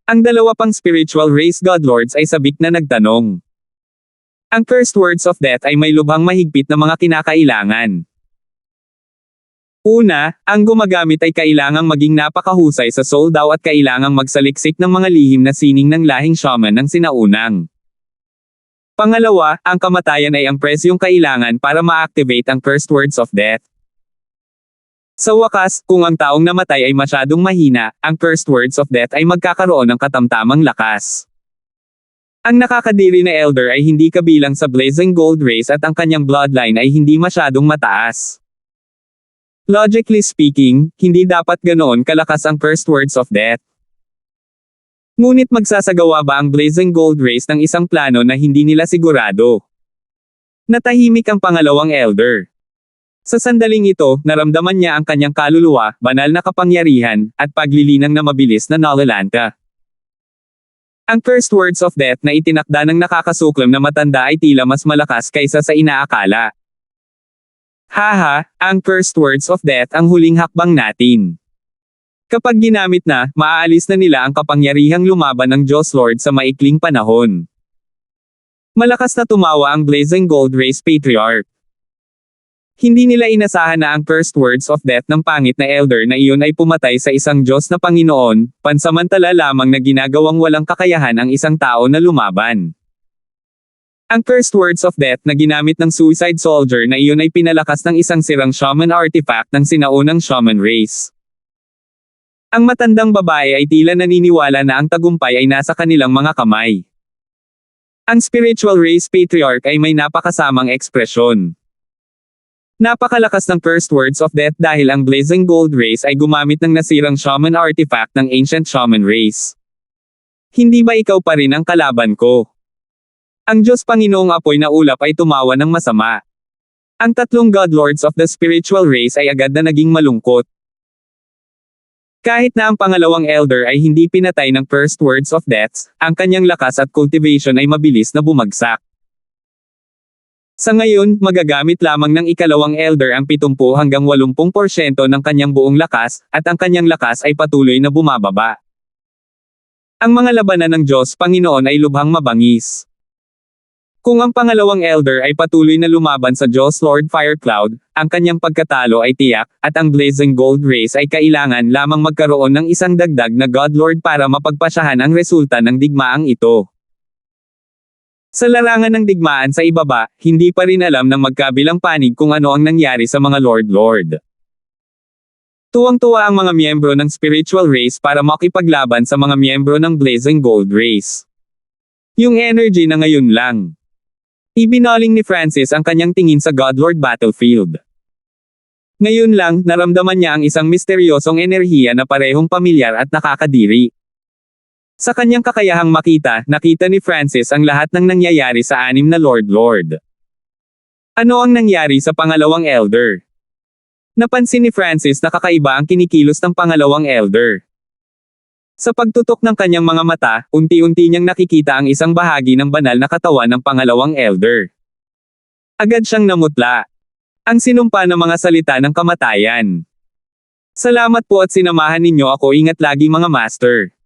Ang dalawa pang spiritual race godlords ay sabik na nagtanong. Ang cursed words of death ay may lubhang mahigpit na mga kinakailangan. Una, ang gumagamit ay kailangang maging napakahusay sa soul daw at kailangang magsaliksik ng mga lihim na sining ng lahing shaman ng sinaunang. Pangalawa, ang kamatayan ay ang presyong kailangan para ma-activate ang cursed words of death. Sa wakas, kung ang taong namatay ay masyadong mahina, ang cursed words of death ay magkakaroon ng katamtamang lakas. Ang nakakadiri na elder ay hindi kabilang sa Blazing Gold Race at ang kanyang bloodline ay hindi masyadong mataas. Logically speaking, hindi dapat ganoon kalakas ang Cursed Words of Death. Ngunit magsasagawa ba ang Blazing Gold Race ng isang plano na hindi nila sigurado? Natahimik ang pangalawang elder. Sa sandaling ito, naramdaman niya ang kanyang kaluluwa, banal na kapangyarihan, at paglilinang na mabilis na Nalolanta. Ang Cursed Words of Death na itinakda ng nakakasuklam na matanda ay tila mas malakas kaysa sa inaakala. Haha, ang Cursed Words of Death ang huling hakbang natin. Kapag ginamit na, maaalis na nila ang kapangyarihang lumaban ng Diyos Lord sa maikling panahon. Malakas na tumawa ang Blazing Gold Race Patriarch. Hindi nila inasahan na ang Cursed Words of Death ng pangit na elder na iyon ay pumatay sa isang Diyos na Panginoon, pansamantala lamang na ginagawang walang kakayahan ang isang tao na lumaban. Ang Cursed Words of Death na ginamit ng Suicide Soldier na iyon ay pinalakas ng isang sirang shaman artifact ng sinaunang shaman race. Ang matandang babae ay tila naniniwala na ang tagumpay ay nasa kanilang mga kamay. Ang Spiritual Race Patriarch ay may napakasamang ekspresyon. Napakalakas ng Cursed Words of Death dahil ang Blazing Gold Race ay gumamit ng nasirang shaman artifact ng Ancient Shaman Race. Hindi ba ikaw pa rin ang kalaban ko? Ang Diyos Panginoong Apoy na ulap ay tumawa ng masama. Ang tatlong God Lords of the Spiritual Race ay agad na naging malungkot. Kahit na ang pangalawang elder ay hindi pinatay ng Cursed Words of Death, ang kanyang lakas at cultivation ay mabilis na bumagsak. Sa ngayon, magagamit lamang ng ikalawang elder ang 70 hanggang 80% ng kanyang buong lakas, at ang kanyang lakas ay patuloy na bumababa. Ang mga labanan ng Diyos Panginoon ay lubhang mabangis. Kung ang pangalawang elder ay patuloy na lumaban sa Diyos Lord Firecloud, ang kanyang pagkatalo ay tiyak, at ang Blazing Gold Race ay kailangan lamang magkaroon ng isang dagdag na God Lord para mapagpasyahan ang resulta ng digmaang ito. Sa larangan ng digmaan sa ibaba, hindi pa rin alam ng magkabilang panig kung ano ang nangyari sa mga Lord. Tuwang-tuwa ang mga miyembro ng Spiritual Race para makipaglaban sa mga miyembro ng Blazing Gold Race. Yung energy na ngayon lang. Ibinaling ni Francis ang kanyang tingin sa Godlord battlefield. Ngayon lang, naramdaman niya ang isang misteryosong enerhiya na parehong pamilyar at nakakadiri. Sa kanyang kakayahang makita, nakita ni Francis ang lahat ng nangyayari sa anim na Lord. Ano ang nangyari sa pangalawang elder? Napansin ni Francis na kakaiba ang kinikilos ng pangalawang elder. Sa pagtutok ng kanyang mga mata, unti-unti niyang nakikita ang isang bahagi ng banal na katawan ng pangalawang elder. Agad siyang namutla. Ang sinumpa ng mga salita ng kamatayan. Salamat po at sinamahan ninyo ako, ingat lagi mga master.